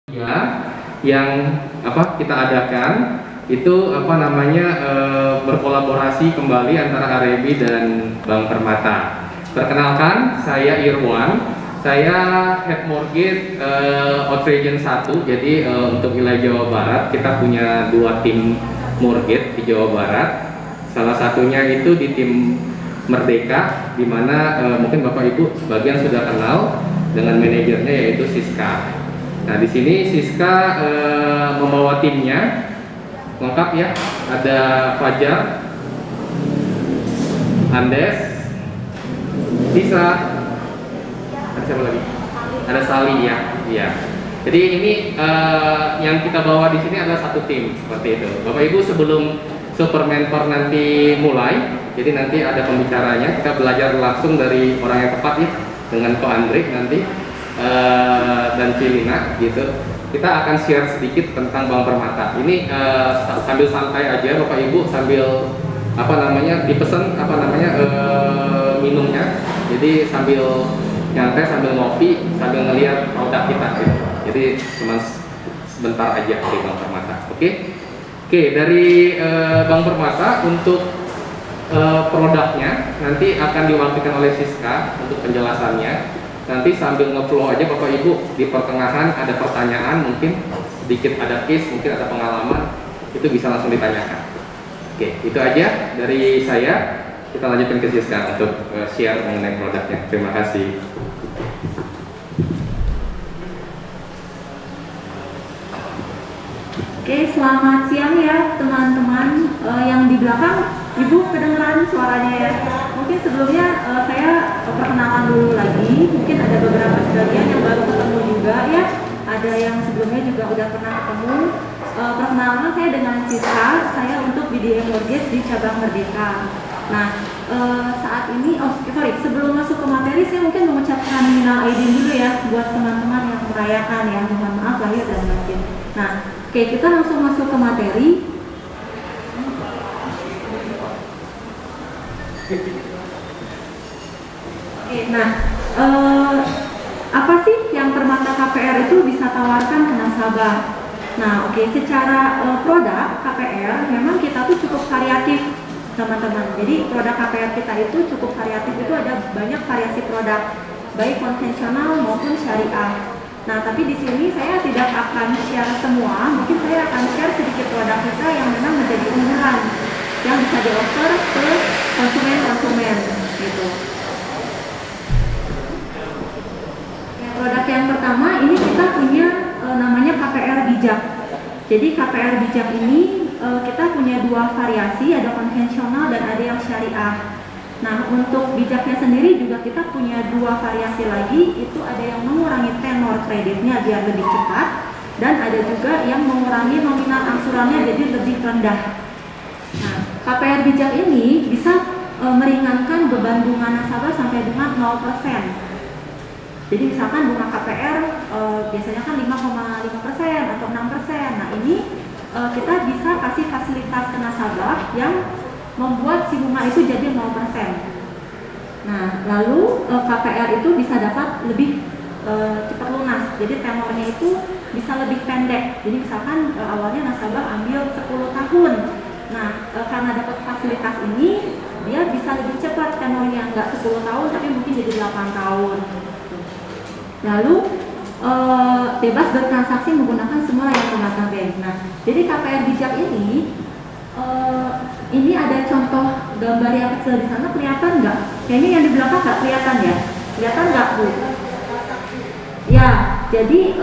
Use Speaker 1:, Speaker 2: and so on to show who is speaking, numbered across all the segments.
Speaker 1: Ya, yang kita adakan itu berkolaborasi kembali antara REB dan Bank Permata. Perkenalkan, saya Irwan, saya Head Mortgage Outregion 1. Jadi untuk wilayah Jawa Barat kita punya 2 tim mortgage di Jawa Barat. Salah satunya itu di tim Merdeka, di mana mungkin Bapak Ibu sebagian sudah kenal dengan manajernya yaitu Siska. Nah, di sini Siska membawa timnya lengkap ya. Ada Fajar, Andes, Tisa, ada siapa lagi? Ada Sali ya. Iya. Jadi ini yang kita bawa di sini adalah satu tim seperti itu. Bapak Ibu sebelum Super Mentor nanti mulai, jadi nanti ada pembicaranya. Kita belajar langsung dari orang yang tepat ya, dengan Ko Andrik nanti. Dan Cilina gitu. Kita akan share sedikit tentang Bank Permata. Ini sambil santai aja Bapak Ibu, sambil dipesan minumnya. Jadi sambil nyantai, sambil ngopi, sambil ngelihat produk kita gitu. Jadi cuma sebentar aja di Bank Permata. Oke, dari Bank Permata untuk produknya nanti akan diwakilkan oleh Siska untuk penjelasannya. Nanti sambil nge-flow aja Bapak Ibu, di pertengahan ada pertanyaan, mungkin sedikit ada case, mungkin ada pengalaman, itu bisa langsung ditanyakan. Oke, itu aja dari saya. Kita lanjutkan ke Siska untuk share mengenai produknya. Terima kasih.
Speaker 2: Oke, selamat siang ya teman-teman. Yang di belakang, Ibu kedengeran suaranya ya. Mungkin sebelumnya saya perkenalan dulu lagi. Mungkin ada beberapa sebagian yang baru ketemu juga ya. Ada yang sebelumnya juga udah pernah ketemu. Perkenalan saya dengan Siska. Saya untuk BDM Mortgage di cabang Merdeka. Nah, saat ini, sebelum masuk ke materi, saya mungkin mengucapkan minal aidin dulu ya buat teman-teman yang merayakan ya. Mohon maaf lahir dan batin. Nah, oke, kita langsung masuk ke materi. Oke, nah, apa sih yang Permata KPR itu bisa tawarkan ke nasabah? Nah, secara produk KPR memang kita tuh cukup variatif, teman-teman. Jadi produk KPR kita itu cukup variatif, itu ada banyak variasi produk, baik konvensional maupun syariah. Nah, tapi di sini saya tidak akan share semua, mungkin saya akan share sedikit produk kita yang memang menjadi unggulan yang bisa di-offer ke konsumen-konsumen gitu. Produk yang pertama ini kita punya namanya KPR Bijak. Jadi KPR Bijak ini kita punya 2 variasi, ada konvensional dan ada yang syariah. Nah, untuk bijaknya sendiri juga kita punya 2 variasi lagi, itu ada yang mengurangi tenor kreditnya biar lebih cepat, dan ada juga yang mengurangi nominal angsurannya jadi lebih rendah. Nah, KPR Bijak ini bisa meringankan beban bunga nasabah sampai dengan 0%. Jadi misalkan bunga KPR biasanya kan 5,5% atau 6%. Nah, ini kita bisa kasih fasilitas ke nasabah yang membuat si bunga itu jadi 0%. Nah, lalu KPR itu bisa dapat lebih cepat lunas. Jadi tenornya itu bisa lebih pendek. Jadi misalkan awalnya nasabah ambil 10 tahun. Nah, karena dapat fasilitas ini, dia bisa lebih cepat tenornya, nggak 10 tahun tapi mungkin jadi 8 tahun. Lalu bebas bertransaksi menggunakan semua layar Permata Bank. Nah, jadi KPR Bijak ini ada contoh gambar yang kecil di sana, kelihatan nggak? Kayaknya yang di belakang nggak kelihatan ya? Kelihatan nggak, Bu? Ya, jadi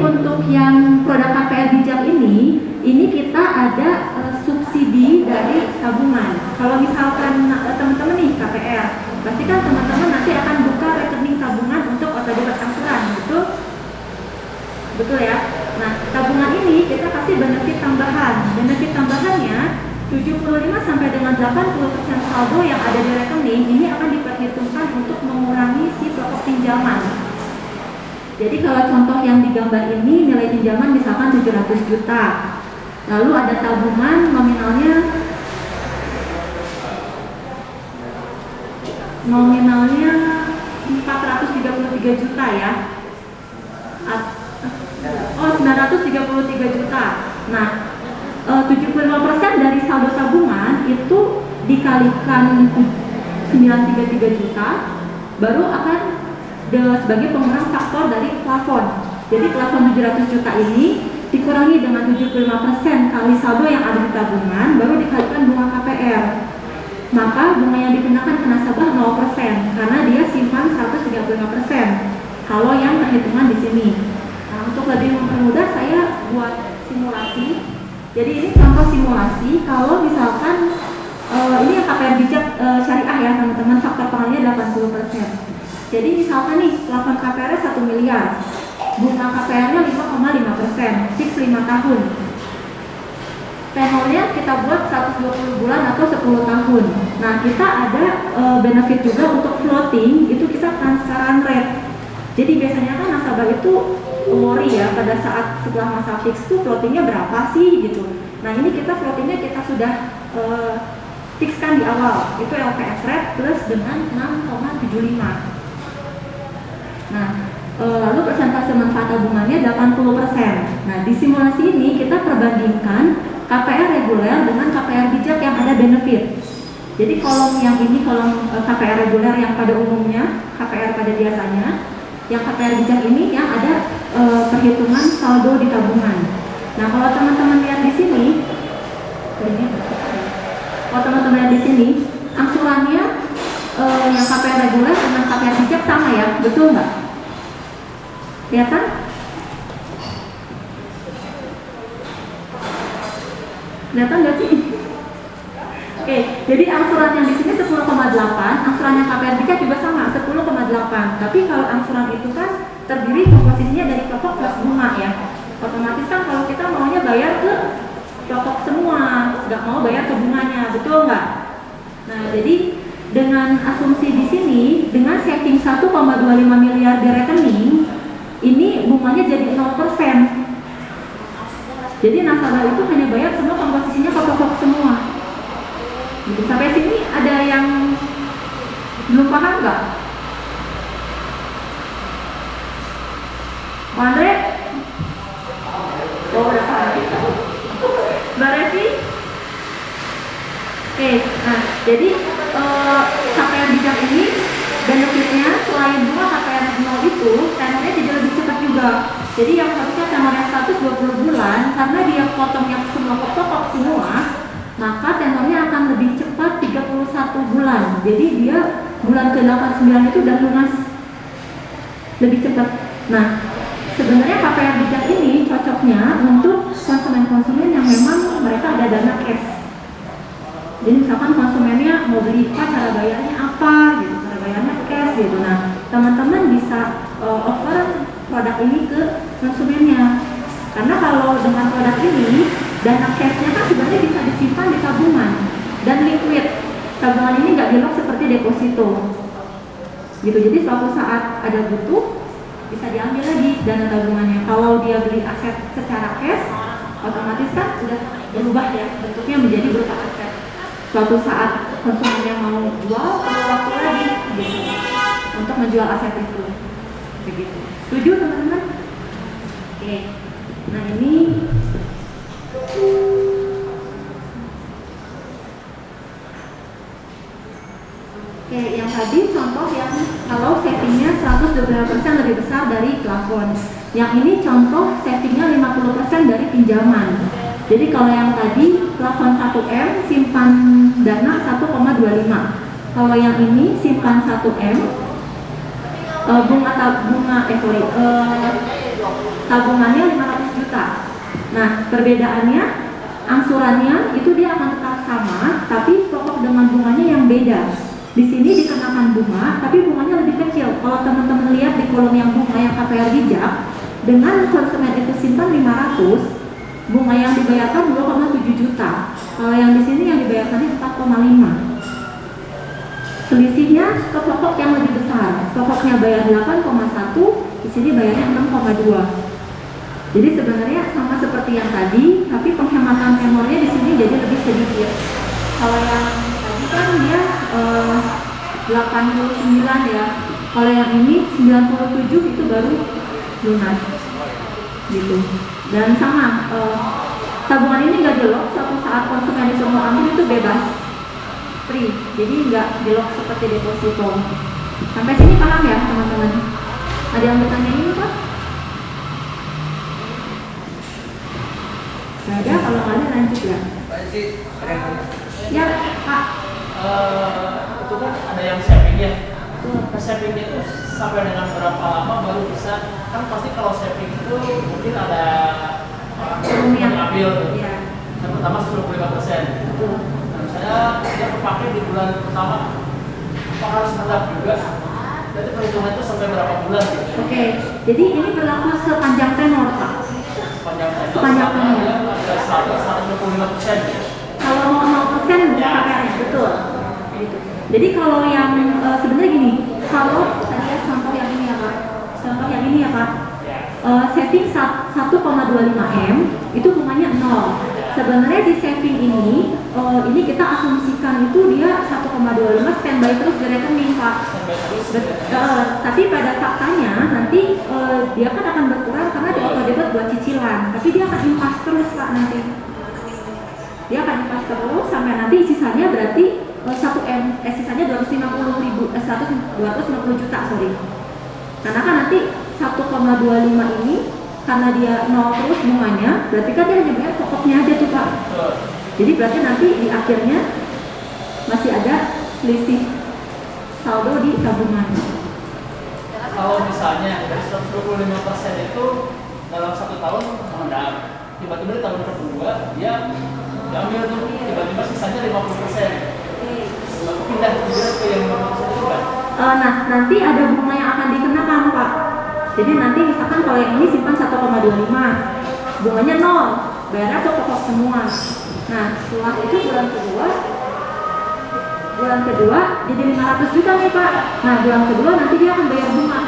Speaker 2: untuk yang produk KPR Bijak ini kita ada subsidi dari tabungan. Kalau misalkan teman-teman nih KPR, pasti kan teman-teman nanti akan buka rekening tabungan untuk auto debit angsuran, betul ya? Nah, tabungan ini kita kasih benefit tambahan. Benefit tambahannya 75 sampai dengan 80% saldo yang ada di rekening ini akan diperhitungkan untuk mengurangi si pokok pinjaman. Jadi kalau contoh yang digambar ini nilai pinjaman misalkan 700 juta. Lalu ada tabungan nominalnya nominalnya 433 juta ya. Oh, 933 juta. Nah, 75% dari saldo tabungan itu dikalikan 933 juta baru akan sebagai pengurang faktor dari plafon. Jadi plafon 700 juta ini dikurangi dengan 75% kali saldo yang ada di tabungan baru dikalikan bunga KPR. Maka bunga yang dikenakan ke nasabah 0% karena dia simpan 135% kalau yang perhitungan di sini. Nah, untuk lebih mempermudah saya buat simulasi. Jadi ini contoh simulasi kalau misalkan ini yang KPR bijak syariah ya teman-teman, faktor pengalihnya 80%. Jadi misalkan nih plafon KPR 1 miliar, bunga KPR-nya 5,5%, fix 5 tahun. Tenornya kita buat 120 bulan atau 10 tahun. Nah, kita ada benefit juga untuk floating, itu kita transparan rate. Jadi biasanya kan nasabah itu worry ya pada saat setelah masa fix itu floatingnya berapa sih gitu. Nah, ini kita floatingnya kita sudah fixkan di awal, itu LPS rate plus dengan 6,75. Nah, lalu persentase manfaat tabungannya 80%. Nah, di simulasi ini kita perbandingkan KPR reguler dengan KPR bijak yang ada benefit. Jadi kolom yang ini kolom KPR reguler yang pada umumnya, KPR pada biasanya, yang KPR bijak ini yang ada perhitungan saldo di tabungan. Nah, kalau teman-teman lihat di sini, angsurannya yang KPR reguler dengan KPR bijak sama ya, betul nggak? Kelihatan? Kelihatan nggak sih? Oke, jadi angsuran yang di sini 10,8, angsuran yang KPR bijak juga sama 10,8. Tapi kalau angsuran itu kan terdiri komposisinya dari pokok plus bunga ya. Otomatis kan kalau kita maunya bayar ke pokok semua, nggak mau bayar ke bunganya, betul nggak? Nah, jadi dengan asumsi di sini, dengan saving 1,25 miliar di rekening, ini bunganya jadi 0%. Jadi nasabah itu hanya bayar semua komposisinya ke pokok semua. Gitu. Sampai sini ada yang belum paham nggak? Pak Andre? Oh, udah paham. Mbak Revi? Oke, nah jadi KPR bijak ini benefitnya selain bunga KPR 0 itu tenornya jadi lebih cepat juga. Jadi yang harusnya tenornya 120 bulan karena dia potong yang semua pokok semua, maka tenornya akan lebih cepat 31 bulan. Jadi dia bulan ke-89 itu udah lunas lebih cepat. Nah, sebenarnya KPR bijak ini cocoknya untuk konsumen-konsumen yang memang mereka ada dana cash. Jadi misalkan konsumennya mau beli apa, cara bayarnya apa gitu, cara bayarnya cash gitu. Nah, teman-teman bisa offer produk ini ke konsumennya. Karena kalau dengan produk ini, dana cashnya kan sebenarnya bisa disimpan di tabungan dan liquid. Tabungan ini nggak di-lock seperti deposito. Gitu. Jadi suatu saat ada butuh, bisa diambil lagi dana tabungannya. Kalau dia beli aset secara cash, otomatis kan udah berubah ya, bentuknya menjadi berupa aset. Suatu saat konsumennya mau jual, perlu waktu lagi gitu, untuk menjual aset itu. Begitu. Setuju teman-teman? Oke. Nah ini oke, yang tadi contoh yang kalau savingnya 112% lebih besar dari plafon. Yang ini contoh savingnya 50% dari pinjaman. Jadi kalau yang tadi plafon 1M simpan dana 1,25. Kalau yang ini simpan 1M tabungannya 500 juta. Nah, perbedaannya angsurannya itu dia akan tetap sama, tapi pokok dengan bunganya yang beda. Di sini dikenakan bunga, tapi bunganya lebih kecil. Kalau teman-teman lihat di kolom yang bunga yang KPR bijak, dengan konsumen itu simpan 500, bunga yang dibayarkan 2,7 juta. Kalau yang di sini yang dibayarkannya 4,5. Selisihnya ke pokok yang lebih besar. Pokoknya bayar 8,1, di sini bayarnya 6,2. Jadi sebenarnya sama seperti yang tadi, tapi penghematan tenornya di sini jadi lebih sedikit. Kalau yang tadi kan dia 89 ya. Kalau yang ini 97 itu baru lunas gitu. Dan sama tabungan ini nggak di-lock, suatu saat konsumen itu mau ambil itu bebas, free. Jadi nggak di-lock seperti deposito. Sampai sini paham ya teman-teman? Ada yang bertanya ini Pak? Nggak ada, kalau nggak ada lanjut ya. Ya Pak.
Speaker 3: Itu kan ada yang saving ya.
Speaker 2: Tuh.
Speaker 3: Savingnya itu sampai dengan berapa lama baru bisa? Kan pasti kalau saving itu mungkin ada orang yang ambil.
Speaker 2: Iya.
Speaker 3: Yang pertama 95%.
Speaker 2: Betul.
Speaker 3: Nah, misalnya dia terpakai di bulan pertama, apakah harus tetap juga? Jadi perhitungan itu sampai berapa bulan? Gitu?
Speaker 2: Oke, jadi ini berlaku sepanjang tenor Pak. Sepanjang tenor.
Speaker 3: Ada 125%.
Speaker 2: Kalau mau 0% bisa pakai aja, betul. Gitu. Jadi kalau yang sebenarnya gini, kalau saya lihat contoh yang ini ya Pak, contoh yang ini ya Pak, saving 1,25 M itu bunganya 0. Sebenarnya di saving ini kita asumsikan itu dia 1,25 standby terus di rekening Pak. Tapi pada faktanya nanti dia kan akan berkurang karena di auto debit buat cicilan, tapi dia akan impas terus Pak nanti. Dia akan impas terus sampai nanti sisanya berarti 1M, sisanya 250 juta, sorry. Karena kan nanti 1,25 ini karena dia 0 terus bunganya, berarti kan dia hanya bayar pokoknya aja tuh Pak. Jadi berarti nanti di akhirnya masih ada selisih saldo di tabungan.
Speaker 3: Kalau misalnya dari 125% itu dalam 1 tahun mengendap, tiba-tiba di tahun kedua dia diambil tuh, tiba-tiba sisanya 50%. Lalu pindah ke yang 50% itu kan?
Speaker 2: Nah, nanti ada bunga yang akan dikenakan Pak. Jadi nanti misalkan kalau yang ini simpan 1,25, bunganya 0, bayarnya pokok semua. Nah, setelah itu bulan kedua jadi 500 juta nih Pak. Nah, bulan kedua nanti dia akan bayar bunga.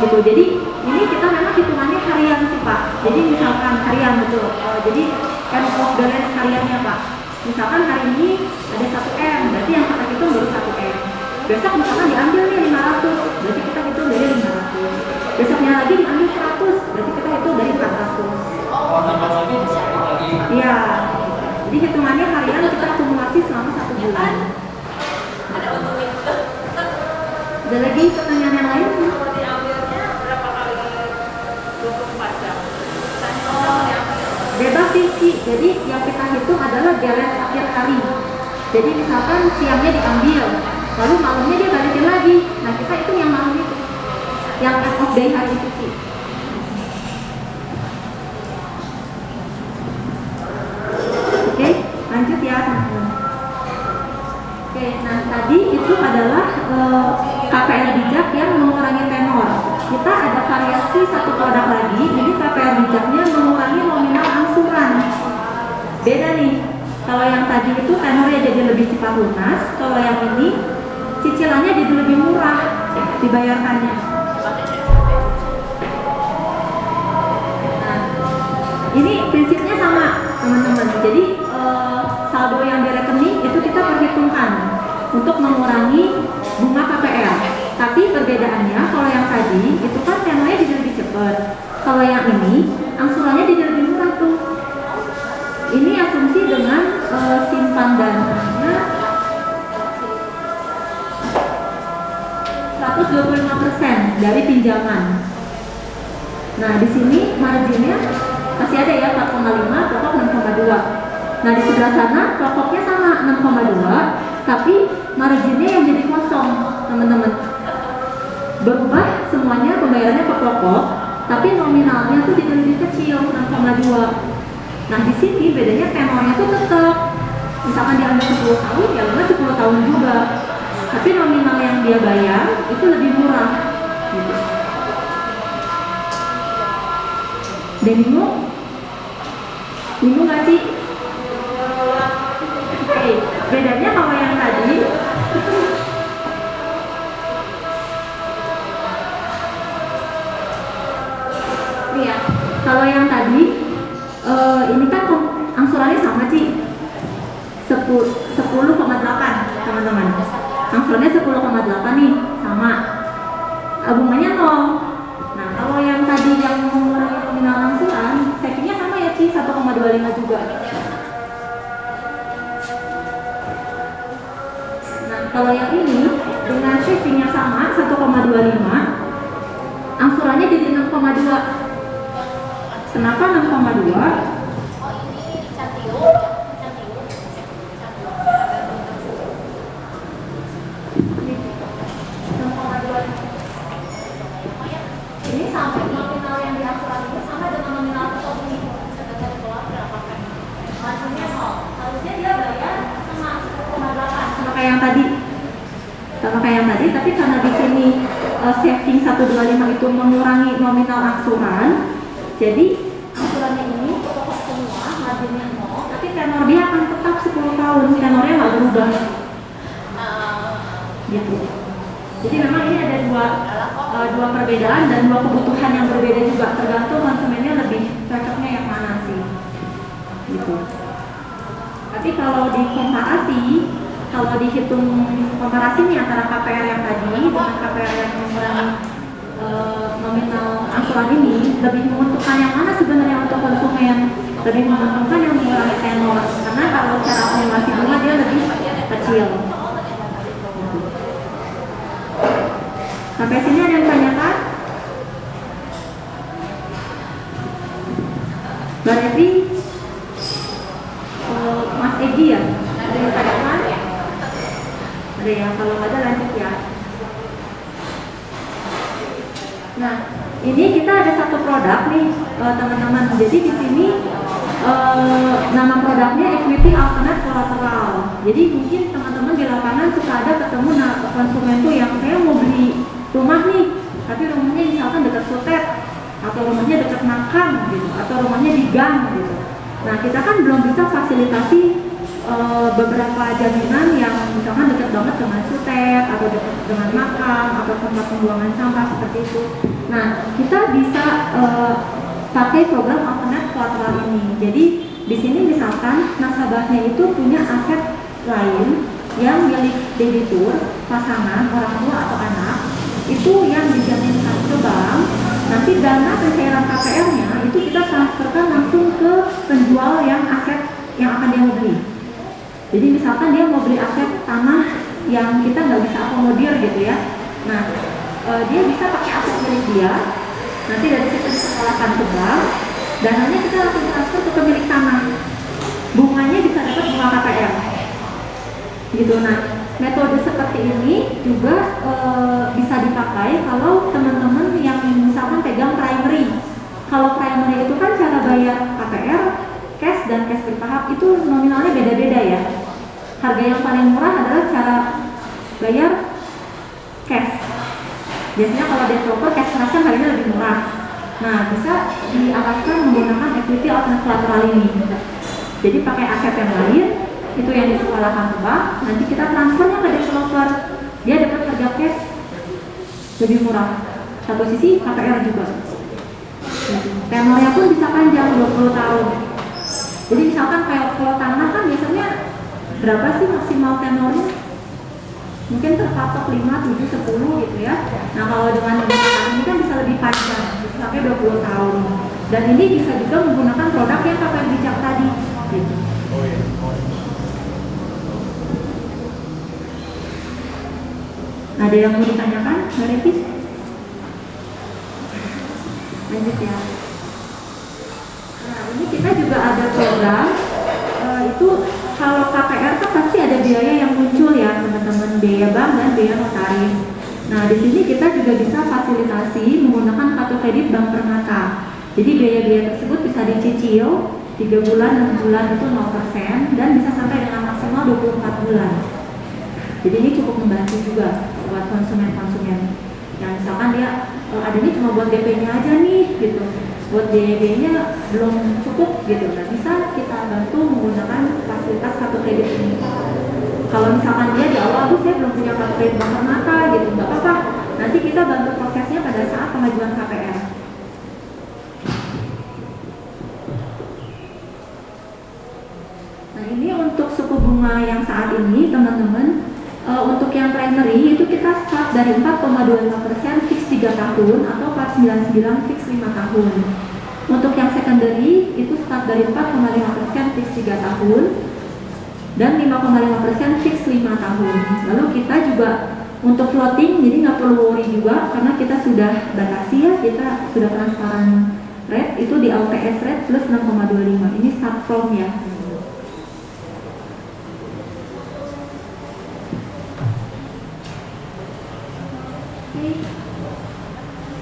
Speaker 2: Gitu. Jadi ini kita memang hitungannya harian sih Pak. Jadi misalkan harian betul. Jadi end of balance hariannya Pak. Misalkan hari ini ada 1M, berarti yang kita hitung baru 1M. Besok misalkan diambil nih 500, berarti kita hitung dari 500. Besoknya lagi diambil 100, berarti kita hitung dari 400.
Speaker 3: Kalau nambah lagi bisa lagi.
Speaker 2: Iya. Jadi hitungannya harian kita akumulasi selama 1 bulan.
Speaker 4: Ada untungnya juga.
Speaker 2: Ada lagi pertanyaan yang lain?
Speaker 4: Kalau diambilnya berapa kali 24 jam? Misalnya kalau diambil
Speaker 2: Bebas sih, Ci. Jadi yang kita hitung adalah balance akhir hari. Jadi misalkan siangnya diambil, lalu malamnya dia balikin lagi. Nah kita hitung yang malam itu, yang end of day hari itu Ci. Oke, lanjut ya teman-teman. Oke, nah tadi itu adalah KPR bijak yang mengurangi tenor. Kita ada variasi satu produk lagi, ini KPR bijaknya mengurangi nominal angsuran. Beda nih, kalau yang tadi itu tenornya jadi lebih cepat lunas, kalau yang ini cicilannya jadi lebih murah dibayarkannya. Nah, ini prinsipnya sama teman-teman. Jadi saldo yang di rekening itu kita perhitungkan untuk mengurangi bunga KPR. Tapi perbedaannya kalau yang tadi itu kan tenornya jadi lebih cepat. Kalau yang ini angsurannya jadi lebih murah tuh. Ini asumsi dengan simpan dananya 125% dari pinjaman. Nah, di sini marginnya masih ada ya 4,5, pokok 6,2. Nah, di sebelah sana pokoknya sama 6,2, tapi marginnya yang jadi kosong, teman-teman. Berubah semuanya pembayarannya ke pokok, tapi nominalnya tuh jadi lebih kecil 6,2. Nah, di sini bedanya tenornya tuh tetap. Misalkan diambil 10 tahun, ya lunas 10 tahun juga. Tapi nominal yang dia bayar itu lebih murah. Gitu. Bingung? Bingung nggak sih? Oke, bedanya kalau yang tadi nih ya, kalau yang tadi ini kan angsurannya sama sih 10,8 teman-teman. angsurannya 10,8 nih, sama. Bunganya 0. Nah, kalau yang tadi yang mengurangi nominal angsuran, savingnya sama ya Ci, 1,25 juga. Nah, kalau yang ini dengan savingnya sama 1,25, angsurannya jadi 6,2. Kenapa 6,2?
Speaker 4: Oh ini Cantio, Cantio.
Speaker 2: Ini sampai nominal yang di asuransi ini sama dengan nominal tertentu nih. Maksudnya 0. Harusnya dia bayar sama 10,8 sama kayak yang tadi. Sama kayak yang tadi, tapi karena di sini saving 125 itu mengurangi nominal angsuran, jadi angsurannya ini pokok semua, marginnya 0, tapi tenor dia akan tetap 10 tahun, tenornya nggak berubah. Gitu. Jadi memang ini ada dua perbedaan dan dua kebutuhan yang berbeda juga, tergantung konsumennya lebih cocoknya yang mana sih. Gitu. Tapi kalau dikomparasi, kalau dihitung komparasi nih antara KPR yang tadi dengan KPR yang mengurangi nominal angsuran ini, lebih menguntungkan yang mana sebenarnya untuk konsumen? Lebih menguntungkan yang mengurangi tenor, karena kalau secara akumulasi bunga dia lebih kecil. Sampai sini ada yang tanyakan? Mbak Revi, Mas Egi ya? Ada yang tanyakan? Ada ya, kalau nggak ada lanjut ya. Nah, ini kita ada satu produk nih teman-teman. Jadi di sini nama produknya Equity Alternate Collateral. Jadi mungkin teman-teman di lapangan suka ada ketemu konsumen tuh yang saya mau beli rumah nih, tapi rumahnya misalkan dekat sutet, atau rumahnya dekat makam gitu, atau rumahnya di gang gitu. Nah, kita kan belum bisa fasilitasi beberapa jaminan yang misalkan dekat banget dengan sutet atau dekat dengan makam atau tempat pembuangan sampah seperti itu. Nah, kita bisa pakai program alternate collateral ini. Jadi di sini misalkan nasabahnya itu punya aset lain yang milik debitur, pasangan, orang tua atau anak, itu yang dijaminkan ke bank. Nanti dana pencairan KPR-nya itu kita transferkan langsung ke penjual yang aset yang akan dia beli. Jadi misalkan dia mau beli aset tanah yang kita nggak bisa akomodir gitu ya. Nah, dia bisa pakai aset milik dia. Nanti dari situ disekolahkan ke bank, dananya kita langsung transfer ke pemilik tanah. Bunganya bisa dapat bunga KPR. Gitu. Nah, metode seperti ini juga bisa dipakai kalau teman-teman yang misalkan pegang primary. Kalau primary itu kan cara bayar KPR, cash dan cash bertahap itu nominalnya beda-beda ya. Harga yang paling murah adalah cara bayar cash. Biasanya kalau developer cash transaction harganya lebih murah. Nah, bisa dialaskan menggunakan equity alternate collateral ini. Jadi pakai aset yang lain, itu yang disekolahkan ke bank, nanti kita transfernya ke developer, dia dapat harga cash lebih murah. Satu sisi KPR juga. Tenornya pun bisa panjang 20 tahun. Jadi misalkan kayak kalau tanah kan biasanya berapa sih maksimal tenornya? Mungkin terpatok 5, 7, 10 gitu ya. Nah, kalau dengan ini kan bisa lebih panjang, bisa sampai 20 tahun. Dan ini bisa juga menggunakan produk yang KPR bijak tadi gitu. Ada yang mau ditanyakan, Mbak Revi? Lanjut ya. Nah, ini kita juga ada program itu kalau KPR kan pasti ada biaya yang muncul ya teman-teman, biaya bank dan biaya notaris. Nah, di sini kita juga bisa fasilitasi menggunakan kartu kredit Bank Permata. Jadi biaya-biaya tersebut bisa dicicil 3 bulan, 6 bulan itu 0% dan bisa sampai dengan maksimal 24 bulan. Jadi ini cukup membantu juga buat konsumen-konsumen yang misalkan dia adanya cuma buat DP-nya aja nih gitu, buat DP-nya belum cukup gitu. Nah, bisa kita bantu menggunakan fasilitas kartu kredit ini. Kalau misalkan dia di awal tuh saya belum punya kartu kredit Bank Permata gitu, nggak apa-apa. Nanti kita bantu prosesnya pada saat pengajuan KPR. Nah, ini untuk suku bunga yang saat ini teman-teman Untuk yang primary itu kita start dari 4,25% fix 3 tahun atau 499 fix 5 tahun. Untuk yang secondary itu start dari 4,5% fix 3 tahun dan 5,5% fix 5 tahun. Lalu kita juga untuk floating, jadi nggak perlu worry juga karena kita sudah batasi ya, kita sudah transparan rate itu di LPS rate plus 6,25. Ini start from ya. Oke.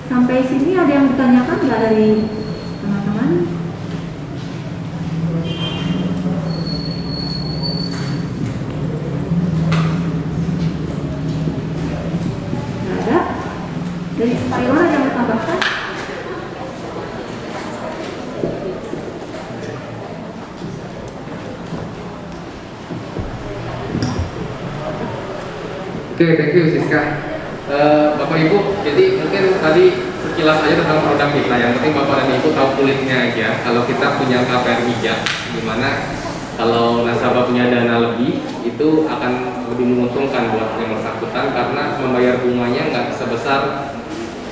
Speaker 2: Sampai sini ada yang ditanyakan nggak dari teman-teman? Dari Pak Iwan ada yang mau tambahkan?
Speaker 1: Oke, thank you Siska. Bapak Ibu, jadi mungkin tadi sekilas aja tentang produk kita. Yang penting Bapak dan Ibu tahu kulitnya aja. Kalau kita punya KPR bijak, dimana kalau nasabah punya dana lebih, itu akan lebih menguntungkan buat yang bersangkutan karena membayar bunganya nggak sebesar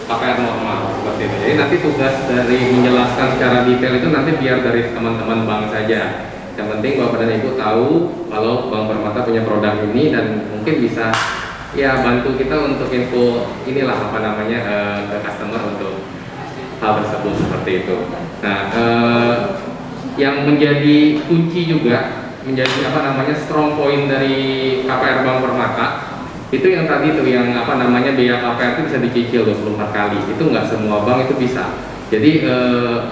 Speaker 1: KPR normal seperti itu. Jadi nanti tugas dari menjelaskan secara detail itu nanti biar dari teman-teman bank saja. Yang penting Bapak dan Ibu tahu kalau Bank Permata punya produk ini dan mungkin bisa ya bantu kita untuk info inilah apa namanya ke customer untuk hal tersebut seperti itu. Nah, yang menjadi kunci juga menjadi apa namanya strong point dari KPR Bank Permata itu yang tadi tuh yang apa namanya biaya KPR itu bisa dicicil 24 kali. Itu nggak semua bank itu bisa. Jadi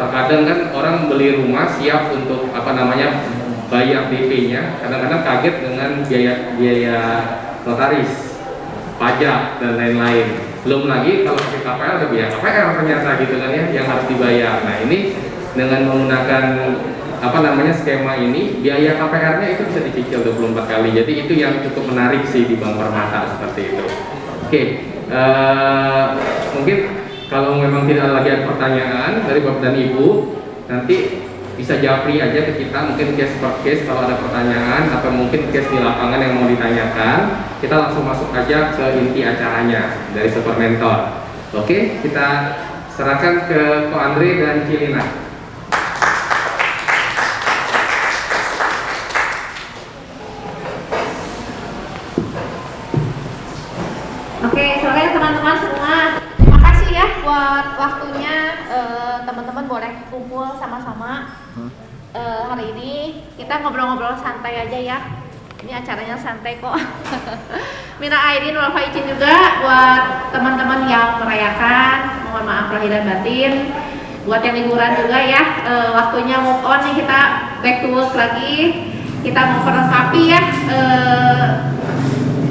Speaker 1: terkadang kan orang beli rumah siap untuk apa namanya bayar DP-nya, kadang-kadang kaget dengan biaya notaris, pajak dan lain-lain. Belum lagi kalau pakai KPR ada biaya KPR ternyata gitu kan ya yang harus dibayar. Nah ini dengan menggunakan apa namanya skema ini biaya KPR-nya itu bisa dicicil 24 kali. Jadi itu yang cukup menarik sih di Bank Permata seperti itu. Oke, mungkin kalau memang tidak lagi ada pertanyaan dari Bapak dan Ibu, nanti bisa japri aja ke kita mungkin case per case kalau ada pertanyaan atau mungkin case di lapangan yang mau ditanyakan, kita langsung masuk aja ke inti acaranya dari Super Mentor. Oke, kita serahkan ke Ko Andre dan Cilina.
Speaker 4: Oke, sore teman-teman semua. Terima kasih ya buat waktunya. Teman-teman boleh kumpul sama-sama. Hari ini kita ngobrol-ngobrol santai aja ya. Ini acaranya santai kok. Minal aidin wal faizin juga buat teman-teman yang merayakan. Mohon maaf lahir dan batin. Buat yang liburan juga ya. Waktunya move on nih, kita back to work lagi. Kita mau melengkapi ya.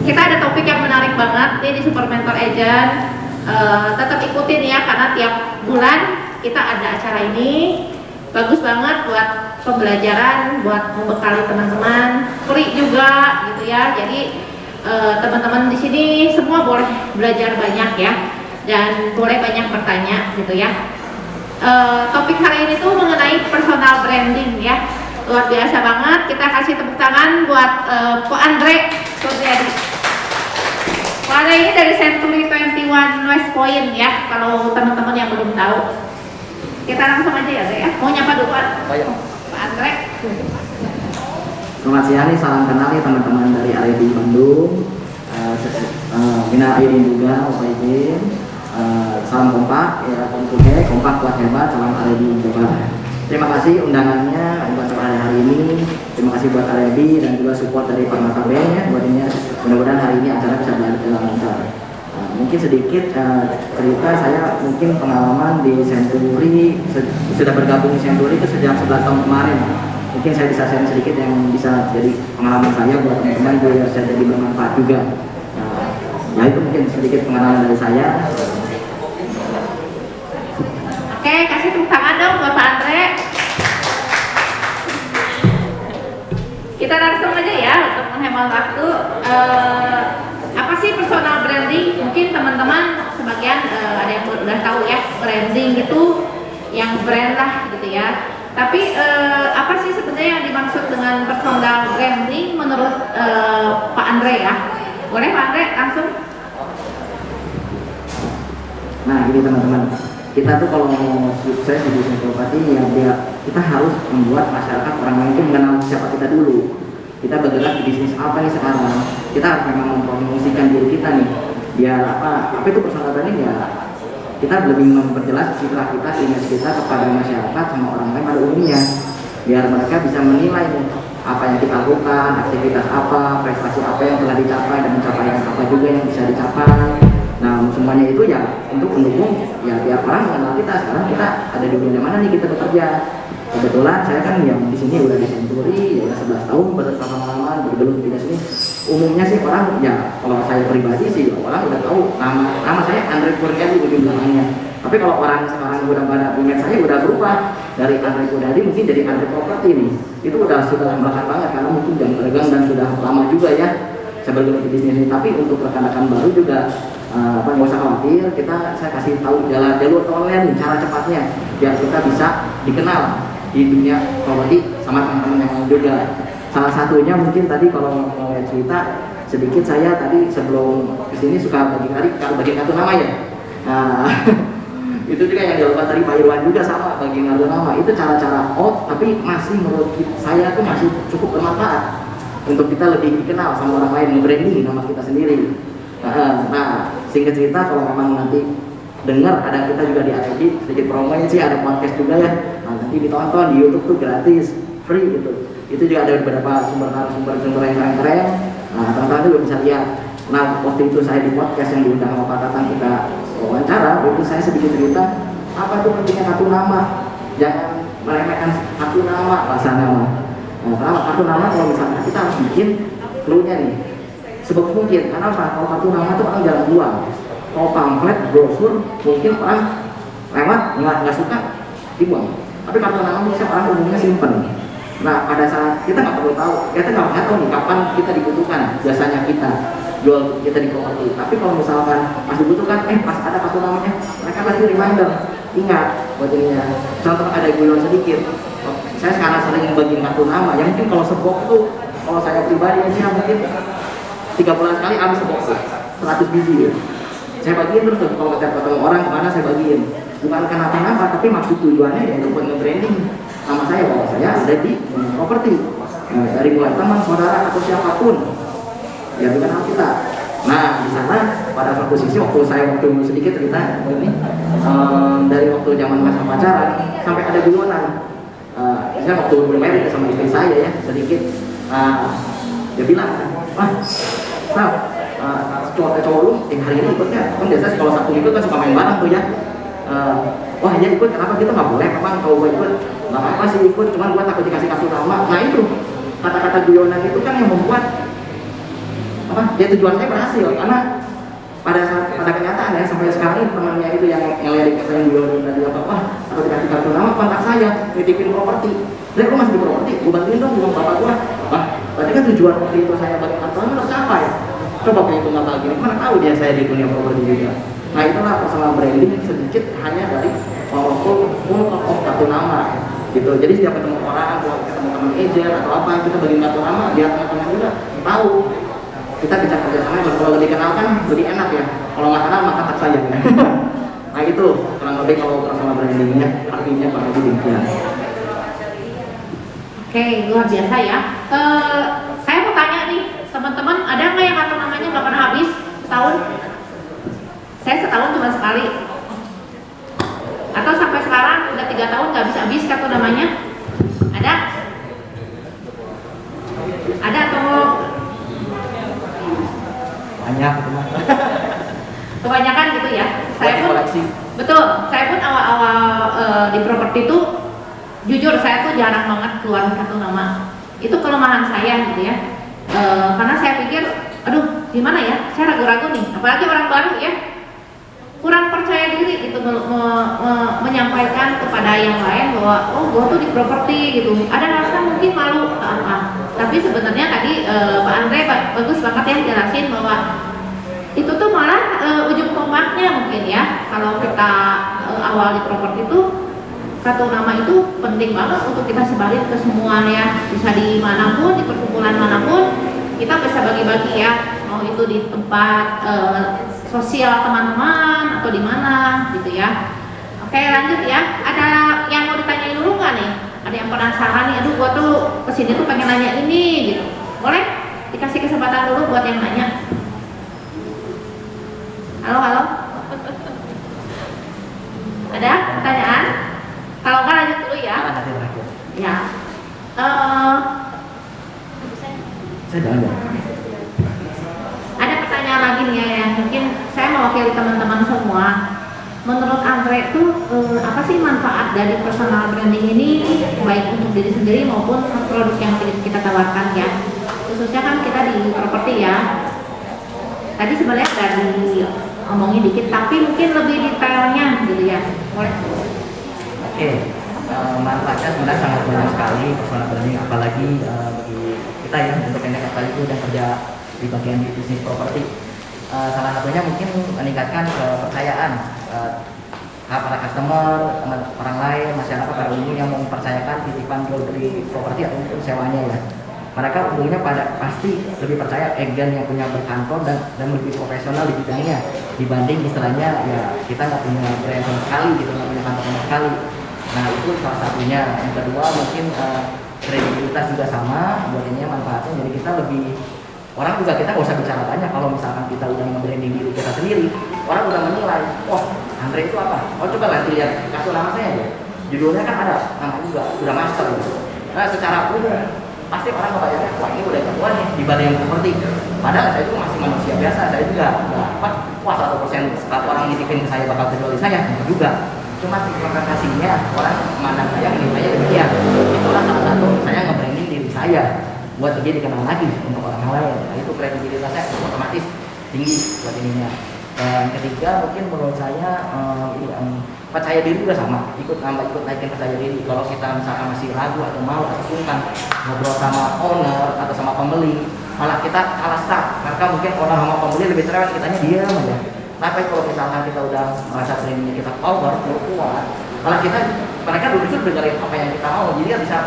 Speaker 4: Kita ada topik yang menarik banget nih di Super Mentor Agent. Tetap ikutin ya karena tiap bulan kita ada acara ini. Bagus banget buat pembelajaran, buat membekali teman-teman, free juga gitu ya. Jadi teman-teman di sini semua boleh belajar banyak ya dan boleh banyak bertanya gitu ya. Topik hari ini tuh mengenai personal branding ya. Luar biasa banget. Kita kasih tepuk tangan buat Ko Andre Suryadi. Ko Andre ini dari Century 21 West Point ya. Kalau teman-teman yang belum tahu, kita langsung aja ya, ya. Mau nyapa duluan? Pak Andre.
Speaker 5: Selamat siang nih, salam kenal nih teman-teman dari RIB Bandung. Minal aidin juga, Bapak izin. Salam kompak, ya tentunya kompak kuat hebat, salam RIB juga. Terima kasih undangannya buat sore hari ini. Terima kasih buat RIB dan juga support dari Permata Bank ya buat ini. Mudah-mudahan hari ini acara bisa berjalan lancar. Mungkin sedikit cerita saya, mungkin pengalaman di Century, sudah bergabung di Century itu sejak 11 tahun kemarin. Mungkin saya bisa share sedikit yang bisa jadi pengalaman saya buat teman-teman biar saya jadi bermanfaat juga. Ya itu mungkin sedikit pengalaman dari saya.
Speaker 4: Oke, kasih tepuk tangan dong buat Pak Andre. Kita langsung aja ya untuk menghemat waktu. Apa sih personal branding? Mungkin teman-teman sebagian ada yang udah tahu ya, branding itu yang brand lah gitu ya. Tapi apa sih sebenarnya yang dimaksud dengan personal branding menurut Pak Andre ya? Boleh Pak Andre langsung?
Speaker 5: Nah, ini teman-teman, kita tuh kalau mau sukses di bisnis properti ya kita harus membuat masyarakat orang lain itu mengenal siapa kita dulu. Kita bergerak di bisnis apa nih sekarang? Kita harus memang mempromosikan diri kita nih. Biar apa itu personal branding ya? Kita lebih memperjelas citra kita, image kita kepada masyarakat sama orang lain pada umumnya. Biar mereka bisa menilai nih apa yang kita lakukan, aktivitas apa, prestasi apa yang telah dicapai dan pencapaian apa juga yang bisa dicapai. Nah, semuanya itu ya untuk mendukung ya biar orang mengenal kita. Sekarang kita ada di dunia mana nih kita bekerja. Kebetulan saya kan yang di sini udah di Century, ya udah 11 tahun berpengalaman bergelut di sini. Umumnya sih orang ya kalau saya pribadi sih orang udah tahu nama saya Andre Kurniadi ujung belakangnya. Tapi kalau orang sekarang udah pada image saya udah berubah dari Andre Kurniadi mungkin jadi Andre Property nih. Itu sudah belakang banget karena mungkin jam terbang dan sudah lama juga ya saya bergelut di bisnis ini. Tapi untuk rekan-rekan baru juga nggak usah khawatir, saya kasih tahu jalur online cara cepatnya biar kita bisa dikenal di dunia properti sama teman-teman yang lain juga. Salah satunya mungkin tadi kalau mau cerita sedikit, saya tadi sebelum kesini suka bagi kartu nama ya. Nah, itu juga yang dilakukan tadi Pak Irwan juga sama bagi kartu nama. Itu cara-cara tapi masih menurut saya itu masih cukup bermanfaat untuk kita lebih dikenal sama orang lain, branding nama kita sendiri. Nah, singkat cerita kalau memang nanti dengar ada kita juga di RIB, sedikit promoin sih, ada podcast juga ya. Nah, nanti ditonton di YouTube tuh gratis, free gitu. Itu juga ada beberapa sumber yang keren-keren. Nah, teman-teman juga bisa lihat. Nah, waktu itu saya di podcast yang diundang sama Pak Tatang kita wawancara, waktu itu saya sedikit cerita apa tuh pentingnya kartu nama. Jangan meremehkan kartu nama, bahasa nama. Nah, kartu nama kalau misalnya kita harus bikin clue-nya nih. Sebab mungkin, karena apa? Kalau kartu nama itu orang jarang buang. Kalau pamflet, brosur, mungkin orang lewat nggak suka dibuang. Tapi kartu nama bisa orang umumnya simpen. Nah, pada saat kita nggak perlu tahu, kita nggak tahu nih kapan kita dibutuhkan jasanya kita jual kita di properti. Tapi kalau misalkan pas dibutuhkan, pas ada kartu namanya, mereka pasti reminder, ingat buat ininya. Contoh ada guyon sedikit. Saya sekarang sering bagiin kartu nama. Yang mungkin kalau sebok itu, kalau saya pribadi aja mungkin 3 bulan sekali habis sebok 100 biji ya. Saya bagiin terus kalau ketemu orang kemana saya bagiin. Bukan kenapa-napa, tapi maksud tujuannya ya untuk nge-branding nama saya bahwa saya ada di properti. Nah, dari mulai teman, saudara atau siapapun ya dikenal kita. Nah, di sana pada satu sisi waktu sedikit cerita ini dari waktu zaman masa pacaran sampai ada guyonan. Saya waktu bermain sama istri saya ya sedikit dia bilang, cowok lu hari ini ikutnya, kan biasa kalau satu ikut kan suka main bareng tuh ya. Wah ya ikut, kenapa kita nggak boleh? Memang kalau gue ikut nggak apa-apa sih ikut, cuman gue takut dikasih kartu nama. Nah itu kata-kata guyonan itu kan yang membuat ya tujuan saya berhasil, karena pada kenyataan ya sampai sekarang temannya itu yang ngelirik saya guyonan tadi apa atau dikasih kartu nama kontak saya nitipin properti. Lihat gue masih di properti, gue bantuin dong uang bapak gue. Berarti kan tujuan waktu itu saya bagi kartu nama tercapai. Coba kayak itu nggak gini, mana tahu dia saya di dunia properti juga. Nah itulah personal branding sedikit hanya dari powerful of kartu nama gitu. Jadi setiap ketemu orang, ketemu teman agent atau apa, kita bagi kartu nama, biar teman-teman juga tahu kita bisa kerjasama. Kalau lebih kenal kan lebih enak ya. Kalau nggak kenal maka tak sayang ya. Nah itu kurang lebih kalau personal brandingnya artinya kurang lebih demikian.
Speaker 4: Oke, luar biasa ya. Saya mau tanya nih, teman-teman ada nggak yang kartu namanya nggak pernah habis setahun? Saya setahun cuma sekali. Atau sampai sekarang udah 3 tahun nggak habis kartu namanya? Ada? Ada atau
Speaker 5: Banyak teman.
Speaker 4: kebanyakan gitu ya? Saya pun betul. Saya pun awal-awal di properti itu jujur saya tuh jarang banget keluar kartu nama. Itu kelemahan saya gitu ya. Karena saya pikir, aduh gimana ya? Saya ragu-ragu nih. Apalagi orang baru ya. Kurang percaya diri gitu menyampaikan kepada yang lain bahwa gue tuh di properti gitu. Ada rasa mungkin malu apa. Tapi sebenarnya tadi Pak Andre bagus banget ya jelasin bahwa itu tuh malah ujung tombaknya mungkin ya. Kalau kita awal di properti itu kartu nama itu penting banget untuk kita sebarin ke semua ya. Bisa di manapun, di perkumpulan manapun kita bisa bagi-bagi ya. mau itu di tempat sosial teman-teman atau di mana gitu ya. Oke, lanjut ya. Ada yang mau ditanyain dulu nggak nih? Ada yang penasaran nih, aduh gua tuh kesini tuh pengen nanya ini gitu. Boleh dikasih kesempatan dulu buat yang nanya. Halo, halo. Ada pertanyaan? Kalau nggak lanjut dulu ya.
Speaker 5: Nanti terakhir.
Speaker 4: Ya.
Speaker 5: Saya jangan.
Speaker 4: Ada pertanyaan lagi nih ya, mungkin saya mewakili teman-teman semua. Menurut Andre tuh apa sih manfaat dari personal branding ini baik untuk diri sendiri maupun produk yang kita tawarkan ya? Khususnya kan kita di properti ya. Tadi sebenarnya dari ngomongin dikit, tapi mungkin lebih detailnya gitu ya. Boleh?
Speaker 5: Oke, manfaatnya sebenarnya sangat banyak sekali personal branding, apalagi bagi kita ya untuk yang itu dan kerja di bagian di bisnis properti. Salah satunya mungkin meningkatkan kepercayaan para customer, orang lain, masyarakat pada umumnya yang mempercayakan titipan jual beli properti ataupun sewanya ya. Mereka umumnya pasti lebih percaya agen yang punya berkantor dan lebih profesional di bidangnya dibanding istilahnya ya kita nggak punya brand sama sekali gitu, nggak punya kantor sama sekali. Nah itu salah satunya. Yang kedua mungkin kredibilitas juga sama, buat ini manfaatnya jadi kita lebih, orang juga kita nggak usah bicara banyak kalau misalkan kita udah nge-branding diri kita sendiri, orang udah menilai, wah Andre itu apa? Oh coba nanti lihat kasih nama saya aja, judulnya kan ada nama juga, udah master gitu. Nah secara umum pasti orang kebayangnya, wah ini udah jagoan nih di bagian seperti. Padahal saya itu masih manusia biasa, saya juga nggak apa, wah 1% satu orang nitipin ke saya bakal terjual di saya, enggak juga. Cuma implementasinya orang memandang saya nilainya demikian. Itulah salah satu saya nge-branding diri saya buat lebih dikenal lagi untuk orang lain. Nah, itu kredibilitasnya otomatis tinggi buat ininya. Dan ketiga mungkin menurut saya percaya diri juga sama, ikut naikin percaya diri. Kalau kita misalkan masih ragu atau malu atau sungkan ngobrol sama owner atau sama pembeli, malah kita kalah start. Maka mungkin owner sama pembeli lebih cerewet, kitanya diam aja. Tapi kalau misalkan kita udah merasa trainingnya kita power, kuat, malah mereka dulu itu dengerin apa yang kita mau, jadi dia bisa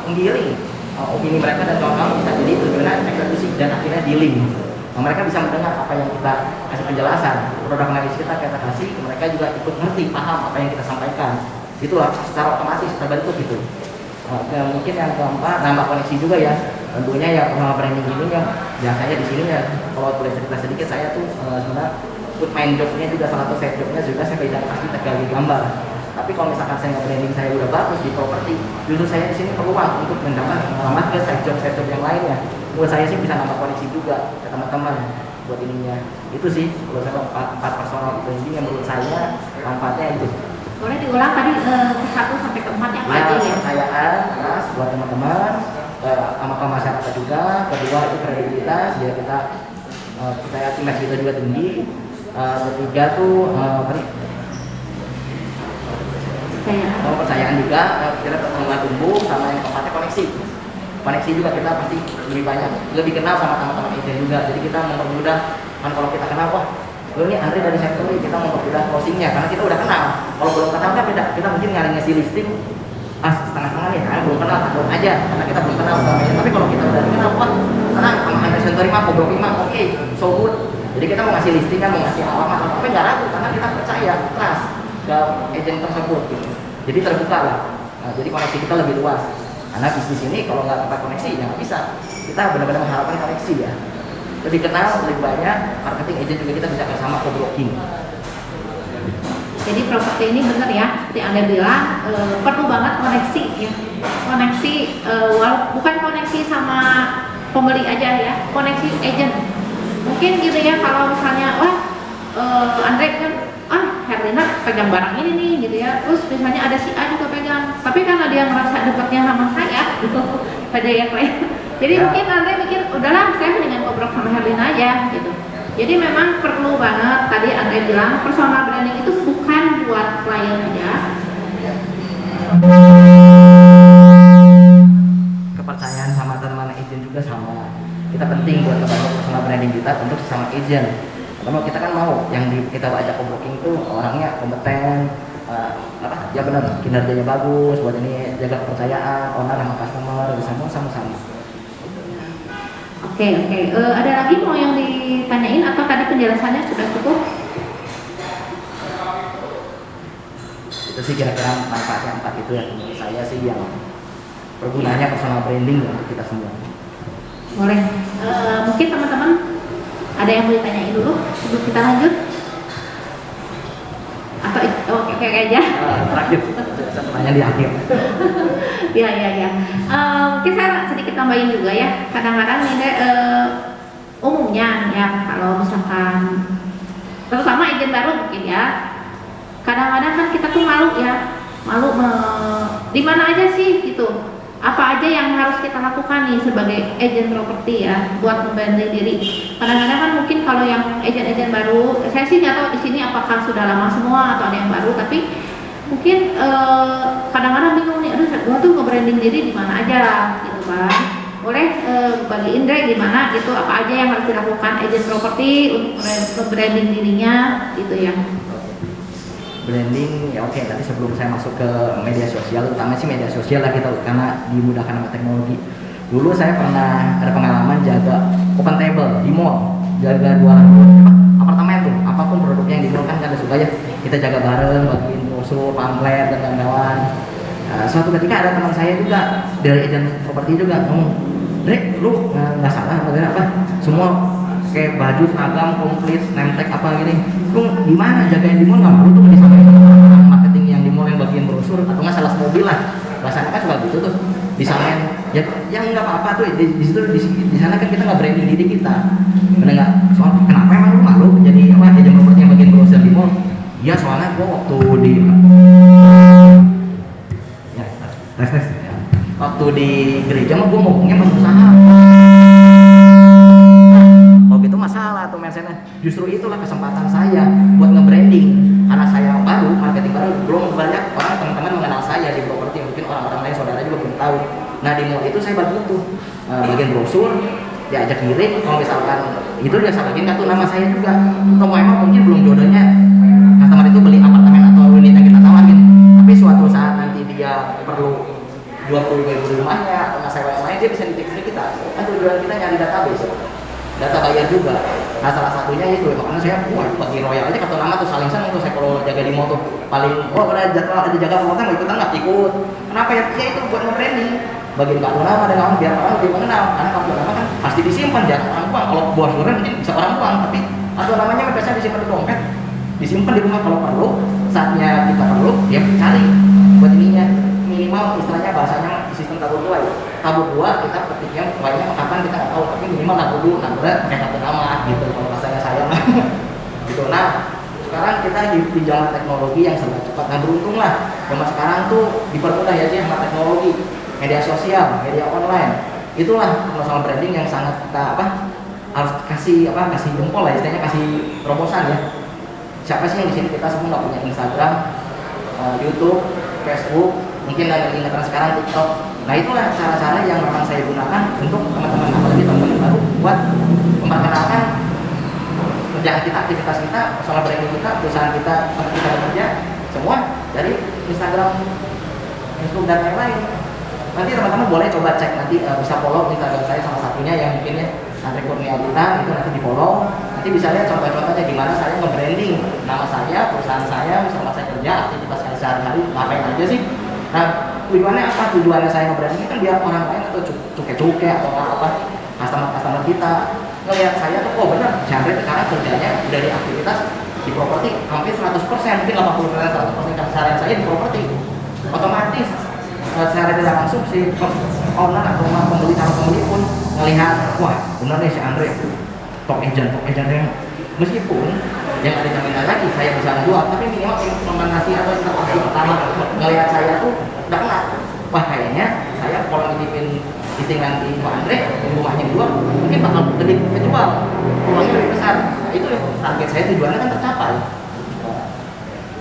Speaker 5: menggiring opini mereka dan kawan-kawan bisa jadi tujuannya eksekusi dan akhirnya dealing. Nah, mereka bisa mendengar apa yang kita kasih penjelasan, produk analis kita kasih, mereka juga ikut ngerti, paham apa yang kita sampaikan. Itulah secara otomatis terbentuk gitu. Mungkin yang keempat nambah koneksi juga ya. Tentunya ya personal branding ini yang biasanya di sini ya kalau boleh cerita sedikit saya tuh sebenarnya put main jobnya juga salah satu side jobnya juga saya beda pasti teknologi gambar. Tapi kalau misalkan saya branding saya udah bagus di properti, justru saya di sini peluang untuk mendapat pengalaman ke side job yang lainnya. Buat saya sih bisa nambah koneksi juga ke teman-teman buat ininya. Itu sih kalau saya empat personal branding yang menurut saya manfaatnya itu.
Speaker 4: Boleh diulang tadi ke 1 sampai ke 4 yang
Speaker 5: Ya,
Speaker 4: aja ya.
Speaker 5: kepercayaan keras buat teman-teman, sama ke masyarakat juga. Kedua itu kredibilitas, biar kita percaya image kita juga tinggi. Ketiga tuh kepercayaan juga, kita pertemuan tumbuh. Sama yang keempatnya koneksi juga kita pasti lebih banyak, lebih kenal sama teman-teman agent juga. Jadi kita mempermudah kan kalau kita kenal, wah lu ini Andre dari sektor ini, kita mempermudah closingnya karena kita udah kenal. Kalau belum kenal kan beda, kita mungkin nyari ngasih listing setengah-setengah nih, karena belum kenal takut aja karena kita belum kenal utamanya. Tapi kalau kita udah kenal, wah tenang sama Andre Sentori mah, Bobrok mah, oke, so good. Jadi kita mau ngasih listing kan, mau ngasih alamat, tapi nggak ragu karena kita percaya, trust ke agent tersebut gitu. Jadi terbuka lah. Nah, jadi koneksi kita lebih luas. Karena bisnis ini kalau nggak dapat koneksi ya nggak bisa. Kita benar-benar mengharapkan koneksi ya. Lebih kenal, lebih banyak, marketing agent juga kita bisa bersama co-brocking.
Speaker 4: Jadi properti ini benar ya, seperti Anda bilang perlu banget koneksi ya. Koneksi bukan koneksi sama pembeli aja ya, koneksi agent. Mungkin gitu ya kalau misalnya wah Andre kan Herlina pegang barang ini nih gitu ya, terus misalnya ada si A juga pegang, tapi karena dia merasa dekatnya sama saya gitu pada yang lain, jadi
Speaker 5: ya.
Speaker 4: Mungkin Andre mikir udahlah saya mendingan ngobrol sama Herlina aja gitu. Jadi memang perlu banget tadi Andre bilang personal branding itu bukan buat klien aja.
Speaker 5: Kepercayaan sama teman agent juga sama. Kita penting buat membangun personal branding kita untuk sesama agent. Kalau kita kan mau yang kita ajak co-brocking itu orangnya kompeten, ya benar, kinerjanya bagus, buat ini jaga kepercayaan, owner sama customer, sama-sama.
Speaker 4: Oke. Ada lagi mau yang ditanyain atau tadi penjelasannya sudah cukup?
Speaker 5: Itu sih kira-kira manfaatnya 4 itu ya menurut saya sih yang pergunaannya personal branding untuk kita semua.
Speaker 4: Boleh. Mungkin teman-teman ada yang mau ditanyain dulu sebelum kita lanjut? Atau oke aja?
Speaker 5: Terakhir, saya tanya di akhir.
Speaker 4: Ya. Mungkin saya sedikit tambahin juga ya. Kadang-kadang ini umumnya ya kalau misalkan terutama agen baru mungkin ya. Kadang-kadang kan kita tuh malu di mana aja sih gitu. Apa aja yang harus kita lakukan nih sebagai agen properti ya buat membranding diri. Kadang-kadang kan mungkin kalau yang agen-agen baru, saya sih nggak tahu di sini apakah sudah lama semua atau ada yang baru, tapi mungkin kadang-kadang bingung nih, aduh gua tuh nge-branding diri di mana aja gitu kan. Boleh bagi Indra gimana gitu, apa aja yang harus dilakukan agen properti untuk branding dirinya gitu ya.
Speaker 5: Branding ya oke, tadi sebelum saya masuk ke media sosial, utama sih media sosial lah kita karena dimudahkan sama teknologi. Dulu saya pernah ada pengalaman jaga open table di mall, jaga jualan apartemen tuh, apapun produknya yang di mall kan ada suka ya, kita jaga bareng, bagiin brosur, pamflet dan kawan-kawan. Suatu ketika ada teman saya juga dari agen properti juga ngomong, Dre, lu nggak salah apa semua kayak baju seragam komplit name tag apa gini, lu gimana jagain di mall? Nggak malu tuh disamain sama orang marketing yang di mall yang bagian brosur atau nggak salah mobil lah, bahasanya kan suka gitu tuh disamain ya, yang nggak apa-apa tuh di situ di sana kan kita nggak branding diri kita, bener nggak? Soal kenapa emang lu malu jadi apa agen properti yang bagian brosur di mall? Iya soalnya gua waktu di ya, tes ya. Waktu di gereja mah gua ngomongnya berusaha. Masalah tuh mentionnya, justru itulah kesempatan saya buat nge-branding karena saya baru, marketing baru, belum banyak orang teman-teman mengenal saya di properti, mungkin orang-orang lain saudara juga belum tahu. Nah di mall itu saya bagi tuh bagian brosur, diajak kirim, kalau misalkan itu dia salahin kartu nama saya juga, atau memang mungkin belum jodohnya customer itu beli apartemen atau unit yang kita tawarin, tapi suatu saat nanti dia perlu 20.000 rumahnya atau sewa yang lain, dia bisa nitip ke kita. Kan tujuan kita nyari database, data bayar juga. Nah salah satunya itu, makanya saya bagi royal aja kartu nama tuh saling seneng tuh saya kalau jaga di mall tuh paling udah jadwal ada jaga promosi nggak ikutan nggak ikut. Kenapa ya? Ya itu buat nge-branding, bagiin kartu nama dan kawan biar orang lebih mengenal, karena kartu nama kan pasti disimpan jangan orang buang. Kalau buah surat mungkin bisa orang buang, tapi kartu namanya biasanya disimpan di dompet, disimpan di rumah, kalau perlu saatnya kita perlu dia cari buat ininya. Minimal istilahnya bahasanya sistem tabur dua ya, tabur dua kita ketiknya pokoknya kapan kita nggak tahu, tapi minimal tabur dulu, tabur pakai kartu nama gitu kalau bahasanya saya gitu. Nah sekarang kita di zaman teknologi yang serba cepat, nah beruntunglah zaman sekarang tuh dipermudah ya sih sama teknologi, media sosial, media online, itulah personal branding yang sangat kita harus kasih jempol lah istilahnya, kasih terobosan ya. Siapa sih yang di sini kita semua nggak punya Instagram, YouTube, Facebook, mungkin lagi ingatan sekarang TikTok. Nah itulah cara-cara yang memang saya gunakan untuk teman-teman, apalagi teman-teman baru, buat memperkenalkan kerjaan kita, aktivitas kita, personal branding kita, perusahaan kita, tempat kita bekerja, semua dari Instagram, Facebook dan lain-lain. Nanti teman-teman boleh coba cek, nanti bisa follow Instagram saya salah satunya yang mungkin ya Andre Kurniadita, itu nanti di follow, nanti bisa lihat contoh-contohnya gimana saya nge-branding nama saya, perusahaan saya, misalnya saya kerja, aktivitas saya sehari-hari ngapain aja sih. Nah tujuannya apa? Tujuannya saya nge-branding kan biar orang lain atau cuke-cuke atau customer kita ngelihat saya tuh, oh bener si Andre sekarang kerjanya dari aktivitas di properti hampir 100%, mungkin 80%, 100% keseharian saya di properti. Otomatis secara tidak langsung si owner atau pembeli sama pembeli pun melihat, wah benar nih si Andre top agent yang meskipun yang ada jaminan lagi saya bisa menjual, tapi minimal implementasi atau interaksi pertama ngelihat saya tuh udah kenal, wah kayaknya saya kalau nitipin listing nanti Pak Andre rumahnya dua mungkin bakal lebih kejual, peluangnya lebih besar. Itu target saya, tujuannya kan tercapai.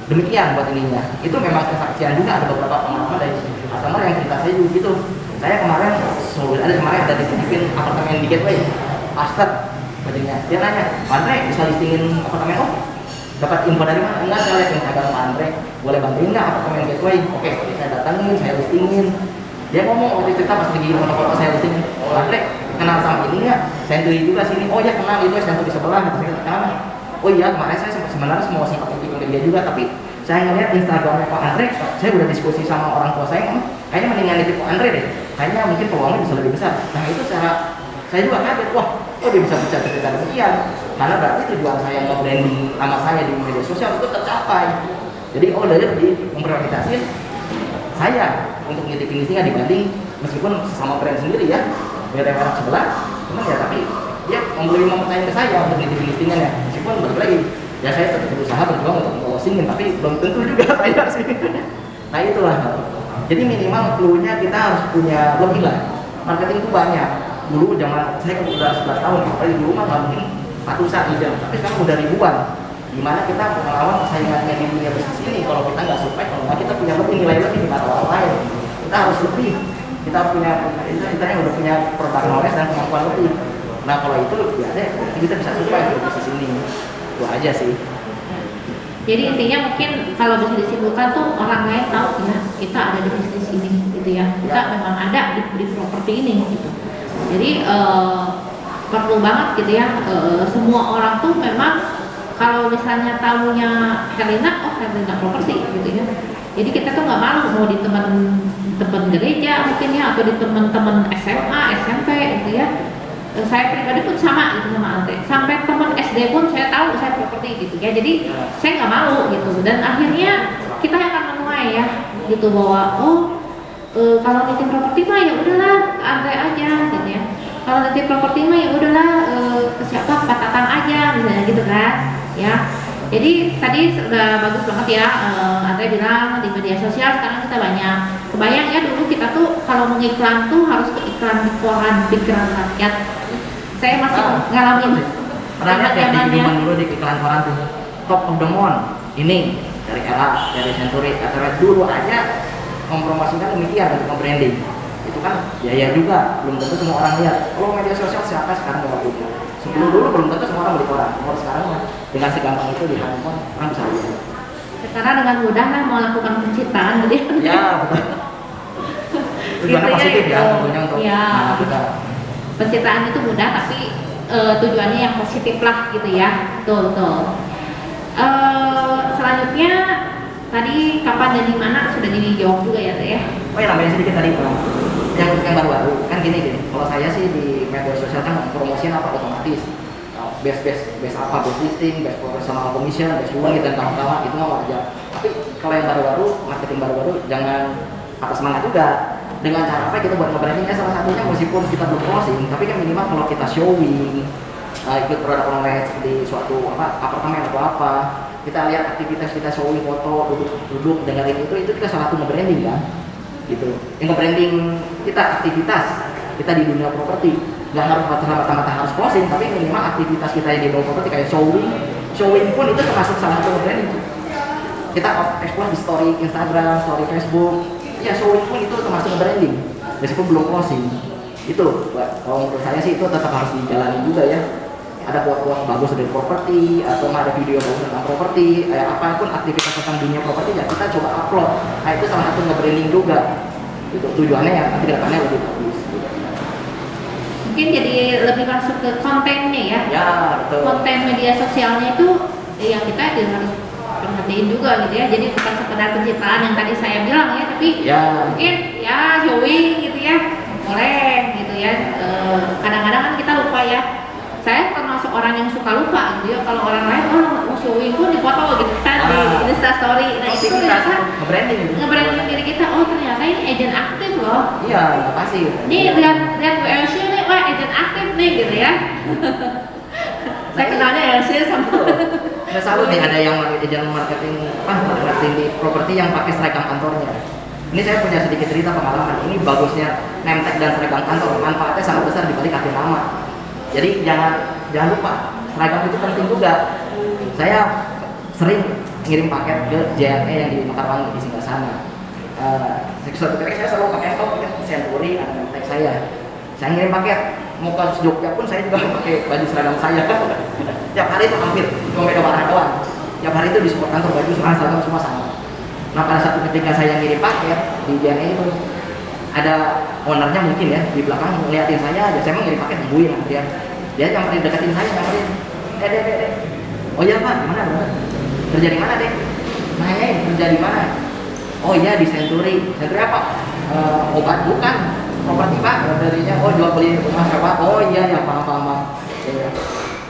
Speaker 5: Demikian buat ininya. Itu memang kesaksian juga, ada beberapa pengalaman dari customer yang cerita saya juga gitu. Saya kemarin ada dititipin apartemen di Gateway, Master bajunya. Dia nanya, Pak Andre bisa listingin apartemen? Oh, dapat info dari mana? Enggak, saya lihat Instagram Pak Andre, boleh bantuin nggak apartemen Gateway? Oke, saya datangin, saya listingin. Dia ngomong waktu cerita pas lagi foto-foto saya listingin, Pak Andre kenal sama ini nggak? Senturi juga sini. Oh ya kenal, itu Senturi sebelah. Kenapa? Oh iya, kemarin saya sebenarnya mau sempat ikut dia juga, tapi saya ngeliat Instagramnya Pak Andre, saya udah diskusi sama orang tua saya, kayaknya mendingan nitip Pak Andre deh, kayaknya mungkin peluangnya bisa lebih besar. Nah itu saya juga kaget, wah kok dia bisa baca cerita demikian, karena berarti tujuan saya nge-branding nama saya di media sosial itu tercapai. Jadi dia lebih memprioritaskan saya untuk nitipin listingnya dibanding meskipun sesama brand sendiri ya, beda merek sebelah, cuman ya tapi dia mempertanyakan ke saya untuk nitipin listingnya ya, meskipun balik lagi ya saya tetap berusaha berjuang untuk closingin, tapi belum tentu juga bayar sih. Nah itulah, jadi minimal clue-nya kita harus punya lebih lah. Marketing itu banyak. Dulu zaman saya kan udah 11 tahun, apalagi dulu mah nggak mungkin ratusan jam, tapi sekarang udah ribuan. Gimana kita melawan persaingannya di dunia bisnis ini? Kalau kita nggak survive, kalau nggak kita punya lebih nilai lebih di mata orang lain, kita harus lebih. Kita punya, kita yang udah punya produk knowledge dan kemampuan lebih. Nah kalau itu ya deh, kita bisa survive di bisnis ini. Itu aja sih.
Speaker 4: Jadi intinya mungkin kalau bisa disimpulkan tuh orang lain tahu ya kita ada di bisnis ini gitu ya, kita memang ada di properti ini gitu. Jadi perlu banget gitu ya, semua orang tuh memang kalau misalnya tamunya Herlina, oh Herlina properti gitu ya. Jadi kita tuh nggak malu mau di teman gereja mungkin ya, atau di teman-teman SMA, SMP gitu ya. Saya pribadi pun sama gitu sama Ante, sampai teman SD pun saya tahu saya properti gitu ya, jadi saya nggak malu gitu, dan akhirnya kita akan menuai ya gitu bahwa kalau nitip properti mah ya udahlah Ante aja gitu ya, kalau nitip properti mah ya udahlah siapa Pak Tatang aja misalnya gitu kan ya. Jadi tadi sudah bagus banget ya, Ante bilang di media sosial sekarang kita banyak. Kebayang ya dulu kita tuh kalau mengiklan tuh harus ke iklan di koran pikiran rakyat. Saya masih ngalamin
Speaker 5: pernah lihat ya di zaman dulu di iklan koran tuh top of the month ini dari Ella, dari Senturi, atau dulu aja mempromosikan demikian untuk branding. Itu kan biaya juga, belum tentu semua orang lihat. Kalau media sosial siapa sekarang nggak punya. Sebelum dulu belum tentu semua orang beli koran. Kalau sekarang dengan segampang itu di handphone orang bisa lihat.
Speaker 4: Sekarang dengan mudah lah mau lakukan pencitraan gitu ya.
Speaker 5: Ya betul. Tujuannya positif ya, tentunya untuk kita.
Speaker 4: Pencitraan itu mudah, tapi tujuannya yang positif lah gitu ya. Betul. Selanjutnya tadi kapan dan di mana sudah dijawab juga ya Teh ya.
Speaker 5: Oh ya namanya sedikit tadi yang baru-baru kan gini. Kalau saya sih di media sosial kan promosiin apa otomatis. Best apa, best listing, best professional commission, best jualan dan kawan-kawan itu mah wajar. Tapi kalau yang baru-baru, marketing baru-baru jangan patah semangat juga. Dengan cara apa kita buat nge-brandingnya, salah satunya meskipun kita belum closing, tapi kan minimal kalau kita showing ikut produk online di suatu apartemen atau apa, kita lihat aktivitas kita showing foto, duduk dengerin itu kita salah satu nge-branding kan gitu. Yang nge-branding kita aktivitas kita di dunia properti, nggak harus mata-mata harus closing, tapi minimal aktivitas kita yang di dunia properti kayak showing pun itu termasuk salah satu nge-branding. Kita explore di story Instagram, story Facebook, ya showing pun itu termasuk branding meskipun belum closing. Itu kalau menurut saya sih itu tetap harus dijalani juga ya. Ada quote bagus dari properti atau ada video bagus tentang properti, apapun aktivitas tentang dunia properti ya kita coba upload. Nah itu salah satu nge-branding juga. Itu tujuannya ya nanti kedepannya lebih bagus.
Speaker 4: Mungkin jadi lebih masuk ke kontennya ya.
Speaker 5: Ya betul.
Speaker 4: Konten media sosialnya itu ya kita harus perhatiin juga gitu ya, jadi bukan sekedar pencitraan yang tadi saya bilang ya, tapi mungkin ya showing gitu ya boleh gitu ya. Kadang-kadang kan kita lupa ya, saya termasuk orang yang suka lupa gitu ya, kalau orang lain showing pun di foto gitu kan di Instastory. Nah itu ternyata nge-branding diri kita, oh ternyata ini agent aktif loh.
Speaker 5: Iya pasti.
Speaker 4: Nih lihat WLC nih, wah agent aktif nih gitu ya. Saya kenalnya LC sama
Speaker 5: Saya selalu nih ada yang marketing di properti yang pakai seragam kantornya. Ini saya punya sedikit cerita pengalaman. Ini bagusnya name tag dan seragam kantor, manfaatnya sangat besar dibalik kartu nama. Jadi jangan lupa seragam itu penting juga. Saya sering ngirim paket ke JNE yang di Mekarwangi di Singgasana. Suatu kali saya selalu pakai Senturi ada name tag saya. Saya ngirim paket mau ke Jogja pun saya juga pakai baju seragam saya. Tiap hari itu hampir cuma beda warna doang. Tiap hari itu di semua kantor baju seragam semua sama. Nah pada satu ketika saya ngirim paket di JNE itu ada ownernya mungkin ya di belakang ngeliatin saya aja, saya mau ngirim paket nungguin antrian, dia nyamperin deketin saya nyamperin, dek, oh iya pak, gimana kerja di mana dek, nanyain kerja di mana, oh iya di Century apa, obat bukan, properti pak, darinya, oh jual beli rumah sewa, oh iya ya paham. Ya.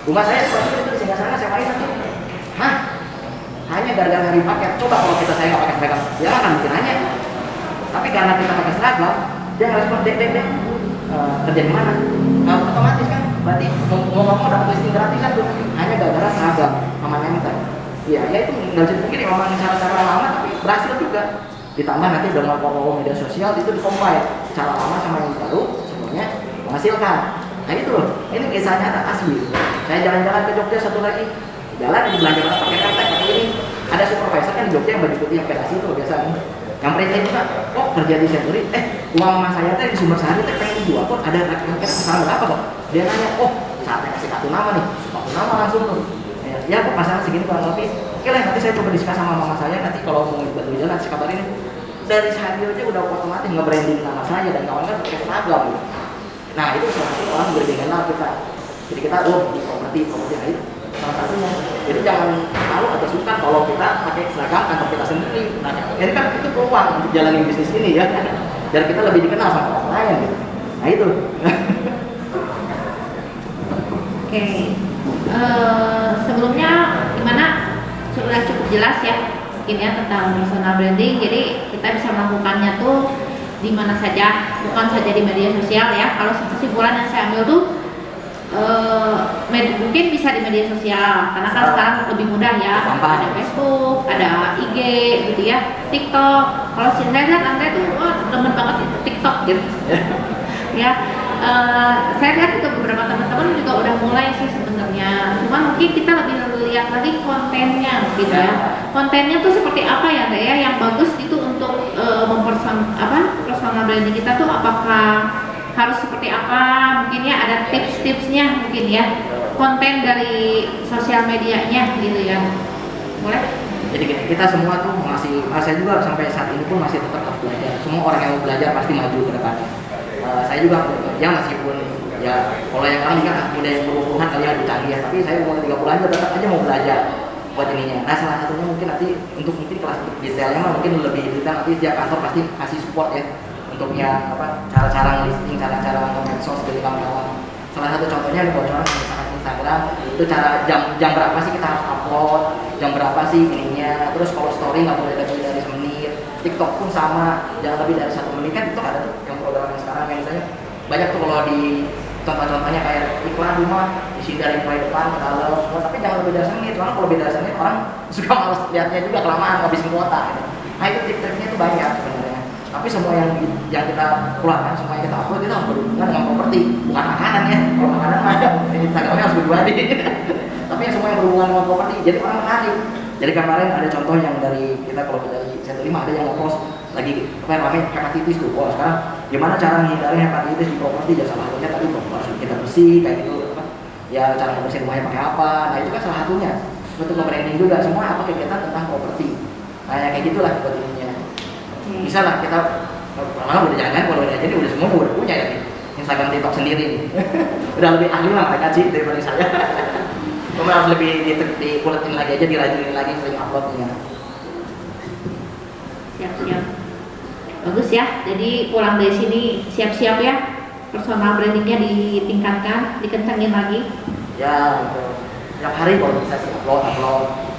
Speaker 5: Rumah saya seperti itu di singgah sana saya main nanti, hah? Hanya gara-gara ngirim paket. Coba kalau saya nggak pakai seragam, dia akan bikin nanya. Tapi karena kita pakai seragam, dia ngerespon dek, kerja di mana? Nah, otomatis kan, berarti mau ngomong dapat listing gratisan tuh, hanya gara-gara seragam sama nempel. Iya, ya itu nggak bisa dipungkiri memang cara-cara lama tapi berhasil juga. Ditambah nanti dengan protokol media sosial itu dikombine cara lama sama yang baru semuanya menghasilkan. Nah itu loh, ini kisah nyata asli. Saya jalan-jalan ke Jogja satu lagi, jalan di belanja barang pakai kartu pakai ini. Ada supervisor kan di Jogja yang baju putih yang pedasi itu biasa nih. Yang perintah juga, kok kerja di Century? Uang mama saya teh di Sumber Sari teh pengen dijual kok ada rakyat masalah berapa kok? Dia nanya, oh saatnya kasih kartu nama nih, kartu nama langsung tuh. Ya kok masalah segini kurang lebih. Oke lah, nanti saya coba diskusi sama mama saya, nanti kalau mau bantu jalan nanti kabarin. Dari hari aja udah otomatis nge-branding nama saya dan kawan kan pakai seragam gitu. Nah itu salah satu orang bergengnya kita. Jadi kita di properti nah itu salah satunya. Jadi jangan malu atau sungkan kalau kita pakai seragam kantor kita sendiri. Nah ini kan itu peluang untuk jalanin bisnis ini ya. Dan kita lebih dikenal sama orang lain gitu. Nah itu.
Speaker 4: Oke. Sebelumnya gimana? Sudah cukup jelas ya mungkin ya tentang personal branding. Jadi kita bisa melakukannya tuh di mana saja, bukan saja di media sosial ya. Kalau kesimpulan yang saya ambil tuh mungkin bisa di media sosial karena kan sekarang lebih mudah ya, ada Facebook, ada IG gitu ya, TikTok. Kalau saya lihat Andre tuh demen banget itu TikTok gitu ya. Saya lihat juga beberapa teman-teman juga udah mulai sih sebenarnya, cuma mungkin kita lebih lihat lagi kontennya gitu ya. Kontennya tuh seperti apa ya Andre ya, yang bagus itu untuk personal branding kita tuh apakah harus seperti apa, mungkin ya ada tips-tipsnya mungkin ya, konten dari sosial medianya gitu ya, boleh?
Speaker 5: Jadi kita semua tuh masih, saya juga sampai saat ini pun masih tetap harus belajar. Semua orang yang mau belajar pasti maju ke depannya. Saya juga ya meskipun ya kalau yang kami kan udah yang 20-an kali lebih canggih ya, tapi saya umur 30 aja tetap aja mau belajar buat ininya. Nah salah satunya mungkin nanti untuk mungkin kelas detailnya mah mungkin lebih detail, nanti tiap kantor pasti kasih support ya untuk yang cara-cara listing, cara-cara medsos dari kawan-kawan. Salah satu contohnya di bocoran misalkan Instagram itu cara jam berapa sih kita harus upload, jam berapa sih ininya, terus kalau story nggak boleh lebih dari semenit, TikTok pun sama jangan lebih dari 1 menit kan. Itu ada tuh yang program yang sekarang yang misalnya banyak tuh kalau di contoh-contohnya kayak iklan rumah isi dari mulai depan ke dalam semua, tapi jangan lebih dari semenit, soalnya kalau lebih dari semenit orang suka malas lihatnya juga kelamaan habisin kuota gitu. Nah itu tip-tipnya itu banyak sebenarnya. Tapi semua yang kita keluarkan, semua yang kita upload itu harus berhubungan dengan properti, bukan makanan ya. Kalau makanan mah Instagramnya harus pribadi. Tapi yang semua yang berhubungan dengan properti, jadi orang menarik. Jadi kemarin ada contoh yang dari kita kalau dari Century ada yang nge-post lagi ramai hepatitis tuh. Wah sekarang gimana cara menghindari hepatitis di properti? Ya salah satunya tadi harus kita bersih kayak gitu. Ya cara membersih rumahnya pakai apa? Nah itu kan salah satunya. Untuk nge-branding juga semua apa kegiatan tentang properti. Nah ya kayak gitulah buat ininya. Bisa lah kita malah udah jangan kalau udah jadi udah semua udah punya ya Instagram TikTok sendiri nih. Udah lebih ahli lah mereka sih daripada saya. Cuma harus lebih dipuletin lagi aja, dirajinin lagi sering uploadnya.
Speaker 4: Siap-siap, bagus ya. Jadi pulang dari sini siap-siap ya, personal brandingnya ditingkatkan, dikencangin lagi.
Speaker 5: Ya tiap hari kalau bisa sih upload,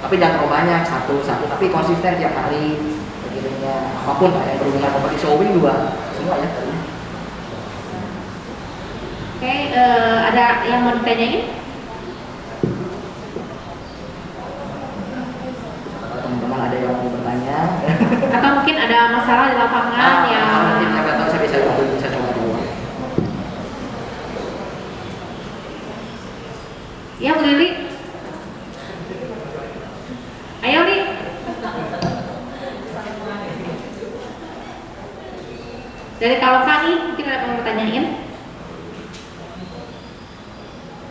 Speaker 5: tapi jangan terlalu banyak satu, tapi konsisten tiap hari. Begininya apapun yang berhubungan properti showing juga semua ya.
Speaker 4: Oke, ada yang mau ditanyain?
Speaker 5: Teman-teman ada yang mau bertanya?
Speaker 4: Atau mungkin ada masalah di lapangan yang
Speaker 5: mungkin saya bisa coba dulu.
Speaker 4: Ya Bu Lili, ayo Li. Dari kalau kami mungkin ada yang mau bertanyain.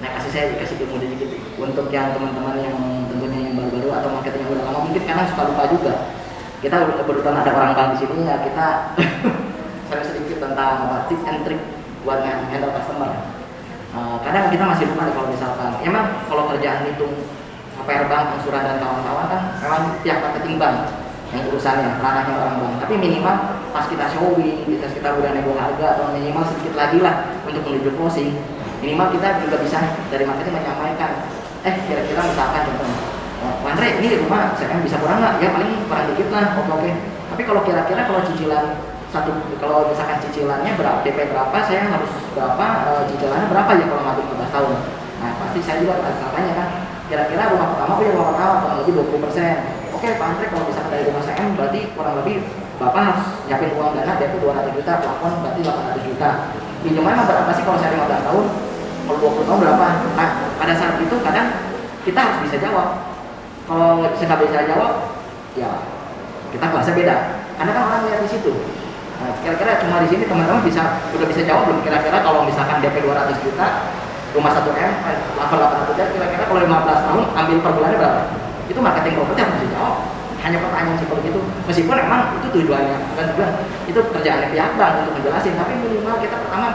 Speaker 5: Nah saya kasih ilmu dikit untuk yang teman-teman yang tentunya yang baru-baru atau marketing yang udah lama mungkin kadang suka lupa juga. Kita kebetulan ada orang bank di sini ya kita saya sedikit tentang tentang tips and trick buat handle customer. Kadang kita masih lupa kalau misalkan emang kalau kerjaan hitung KPR bank, angsuran dan kawan-kawan kan memang pihak marketing bank yang urusannya, ranahnya orang bank. Tapi minimal pas kita showing, kita udah nego harga atau minimal sedikit lagi lah untuk menuju closing, minimal kita juga bisa dari marketing menyampaikan, kira-kira misalkan contohnya, Andre ini rumah saya bisa kurang nggak? Ya paling kurang dikit lah, oke. Tapi kalau kira-kira kalau cicilan kalau misalkan cicilannya berapa, DP berapa, saya harus berapa, cicilannya berapa ya kalau ngambil 15 tahun. Nah pasti saya juga akan tanya kan, kira-kira rumah pertama punya rumah pertama kurang lebih 20%. Oke Pak Andre, kalau misalkan dari rumah saya berarti kurang lebih Bapak harus nyiapin uang dana DP 200 juta, plafon berarti 800 juta. Pinjaman berapa sih kalau saya 15 tahun? Kalau 20 tahun berapa? Nah pada saat itu kadang kita harus bisa jawab. Kalau saya nggak bisa jawab, ya kita kelasnya beda. Karena kan orang lihat di situ. Nah, kira-kira cuma di sini teman-teman udah bisa jawab belum? Kira-kira kalau misalkan DP 200 juta, rumah 1M, level 800 juta, kira-kira kalau 15 tahun ambil per bulannya berapa? Itu marketing properti harus bisa jawab. Hanya pertanyaan seperti itu. Meskipun emang itu tujuannya, bukan tujuan, itu kerjaannya pihak bank untuk menjelasin. Tapi minimal kita pertama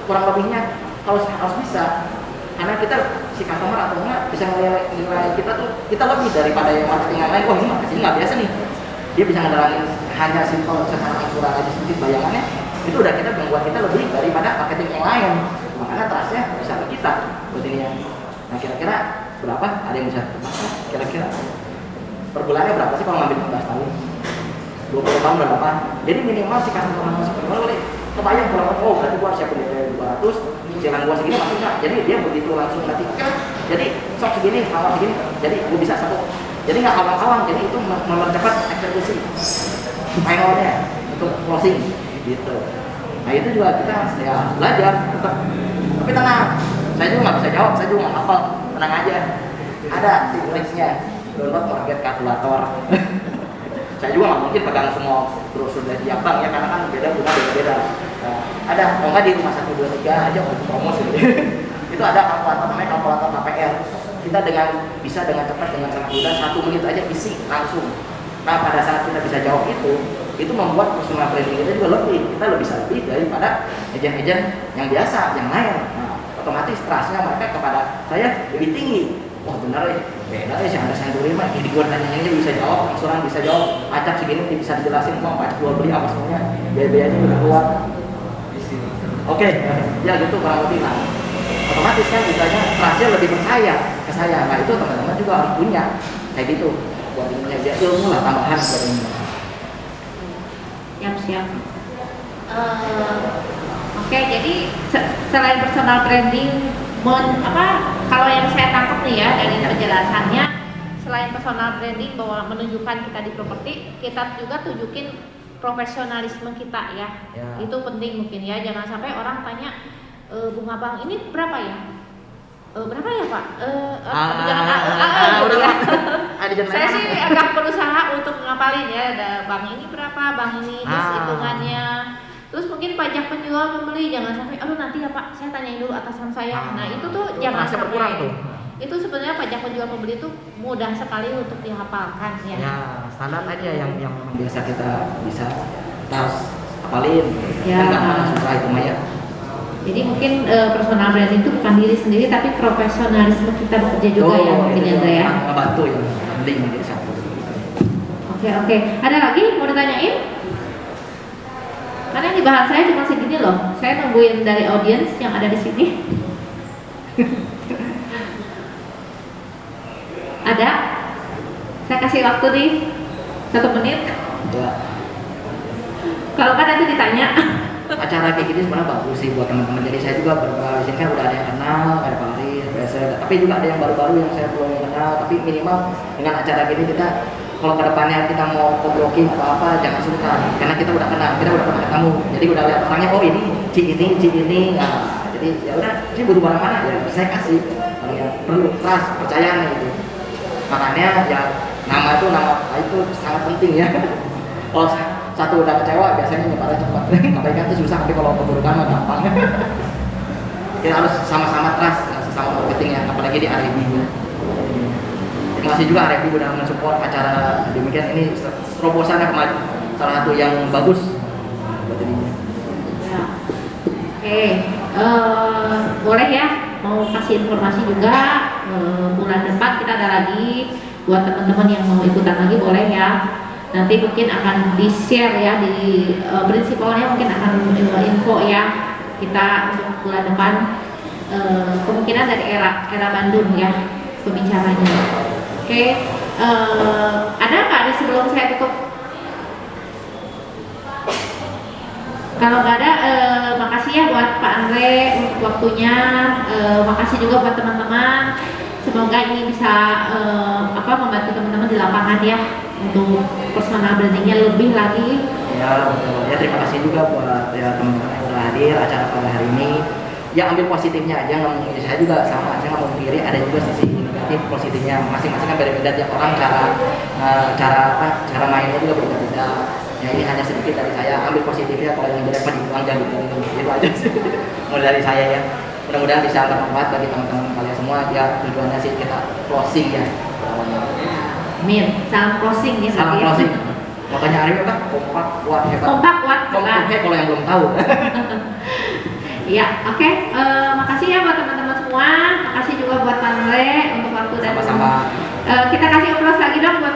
Speaker 5: kurang lebihnya harus bisa. Karena kita si customer atau enggak bisa nilai kita tuh kita lebih daripada yang marketing yang lain. Wah ini marketing nggak biasa nih. Dia bisa ngedalamin hanya simpel secara angsuran aja sedikit bayangannya, itu udah kita membuat kita lebih daripada marketing yang lain. Makanya trustnya bisa ke kita buat ini ya. Nah kira-kira berapa? Ada yang bisa tebak? Kira-kira per bulannya berapa sih kalau ngambil 15 tahun? 20 tahun berapa? Jadi minimal si customer masuk boleh kebayang berapa? Oh berarti gua harus siapin DP 200, cicilan gua segini masuk nggak? Jadi dia begitu langsung nanti oke lah. Jadi sok segini, awal segini, jadi gua bisa satu. Jadi nggak awang-awang, jadi itu mempercepat eksekusi finalnya untuk closing gitu. Nah itu juga kita ya belajar tetap. Tapi tenang, saya juga nggak bisa jawab, saya juga nggak hafal. Tenang aja, ada triknya. Download market kalkulator. Saya juga nggak mungkin pegang semua brosur dari tiap bank ya, karena kan beda-beda. Nah, ada, kalau nggak di rumah 1, 2, 3 aja untuk promosi. Itu ada kalkulator namanya kalkulator KPR. Kita bisa dengan cepat, dengan sangat mudah 1 menit aja isi langsung. Nah pada saat kita bisa jawab itu membuat personal branding kita juga kita bisa lebih daripada agen-agen yang biasa, yang lain. Nah otomatis trustnya mereka kepada saya lebih tinggi. Wah benar ya, beda ya si Anda Senturi mah, ini gue tanyanya bisa jawab, angsuran bisa jawab, acak segini bisa dijelasin kok, pajak jual beli apa semuanya, biaya-biayanya udah keluar. Oke, ya gitu kurang lebih lah. Otomatis kan misalnya trustnya lebih percaya ke saya. Nah itu teman-teman juga harus punya kayak gitu buat punya dia ilmu lah tambahan buat ini.
Speaker 4: Siap. Oke, jadi selain personal branding, kalau yang saya tangkap nih ya dari penjelasannya, selain personal branding bahwa menunjukkan kita di properti, kita juga tunjukin profesionalisme kita ya. Itu penting mungkin ya, jangan sampai orang tanya bunga bank ini berapa ya? Berapa ya Pak? Gitu ya. Saya sih agak berusaha untuk ngapalin ya, ada bank ini berapa, bank ini, terus hitungannya. Terus mungkin pajak penjual pembeli, jangan sampai, aduh nanti ya Pak, saya tanyain dulu atasan saya. Nah itu tuh jangan sampai. Itu sebenarnya pajak penjual pembeli itu mudah sekali untuk dihafalkan ya.
Speaker 5: Ya standar aja yang biasa kita bisa harus hafalin.
Speaker 4: Ya.
Speaker 5: Kan susah itu Maya.
Speaker 4: Jadi mungkin personal branding itu bukan diri sendiri, tapi profesionalisme kita bekerja juga ya mungkin ya Andra ya.
Speaker 5: Ngebantu yang penting menjadi satu.
Speaker 4: Oke. Ada lagi mau ditanyain? Karena di bahan saya cuma segini loh. Saya nungguin dari audiens yang ada di sini. Ada? Saya kasih waktu nih 1 menit.
Speaker 5: Ya.
Speaker 4: Kalau kan nanti ditanya.
Speaker 5: Acara kayak gini sebenarnya bagus sih buat teman-teman. Jadi saya juga di sini kan udah ada yang kenal, ada Pak Aris, tapi juga ada yang baru-baru yang saya belum kenal. Tapi minimal dengan acara gini kita kalau kedepannya kita mau co-broking apa jangan sungkan, karena kita udah kenal, kita udah pernah ketemu. Jadi udah lihat orangnya, oh ini, Ci ini. Nah, jadi ya udah, Ci butuh barang mana ya saya kasih. Kalau yang perlu trust, percaya nih gitu. Makanya ya nama itu sangat penting ya. Kalau satu udah kecewa biasanya nyebarnya cepat. Kebaikan itu susah, tapi kalau keburukan mah gampang. Kita harus sama-sama trust, sesama marketing ya, apalagi di R&D nya. Terima kasih juga R&D udah mensupport acara demikian. Ini proposalnya salah satu yang bagus buat ini.
Speaker 4: Ya. Oke, boleh ya mau kasih informasi juga bulan depan kita ada lagi buat teman-teman yang mau ikutan lagi boleh ya. Nanti mungkin akan di-share ya di prinsipalnya mungkin akan info ya kita untuk bulan depan kemungkinan dari era Bandung ya pembicaranya. Oke, ada nggak di sebelum saya tutup? Kalau nggak ada, makasih ya buat Pak Andre untuk waktunya. Makasih juga buat teman-teman. Semoga ini bisa membantu teman-teman di lapangan ya untuk personal brandingnya lebih lagi.
Speaker 5: Ya, betul. Ya terima kasih juga buat ya teman-teman yang udah hadir acara pada hari ini. Ya ambil positifnya aja, nggak mungkin saya juga sama, saya nggak mau kiri. Ada juga sisi negatif positifnya. Masing-masing kan beda-beda tiap orang cara mainnya juga berbeda-beda. Ya ini hanya sedikit dari saya, ambil positifnya, kalau yang jelek dibuang jangan dibuang, itu aja sih mulai dari saya ya. Mudah-mudahan bisa bermanfaat bagi teman-teman kalian semua ya. Tujuannya sih kita closing ya.
Speaker 4: Amin. Salam closing ya.
Speaker 5: Salam closing. Makanya Arif apa? Kompak kuat hebat.
Speaker 4: Kompak kuat
Speaker 5: Kompak
Speaker 4: hebat.
Speaker 5: kalau yang belum tahu.
Speaker 4: Ya, oke. Makasih ya buat teman-teman semua. Makasih juga buat Pak Andre untuk waktu dan
Speaker 5: Sama-sama.
Speaker 4: kita kasih aplaus lagi dong buat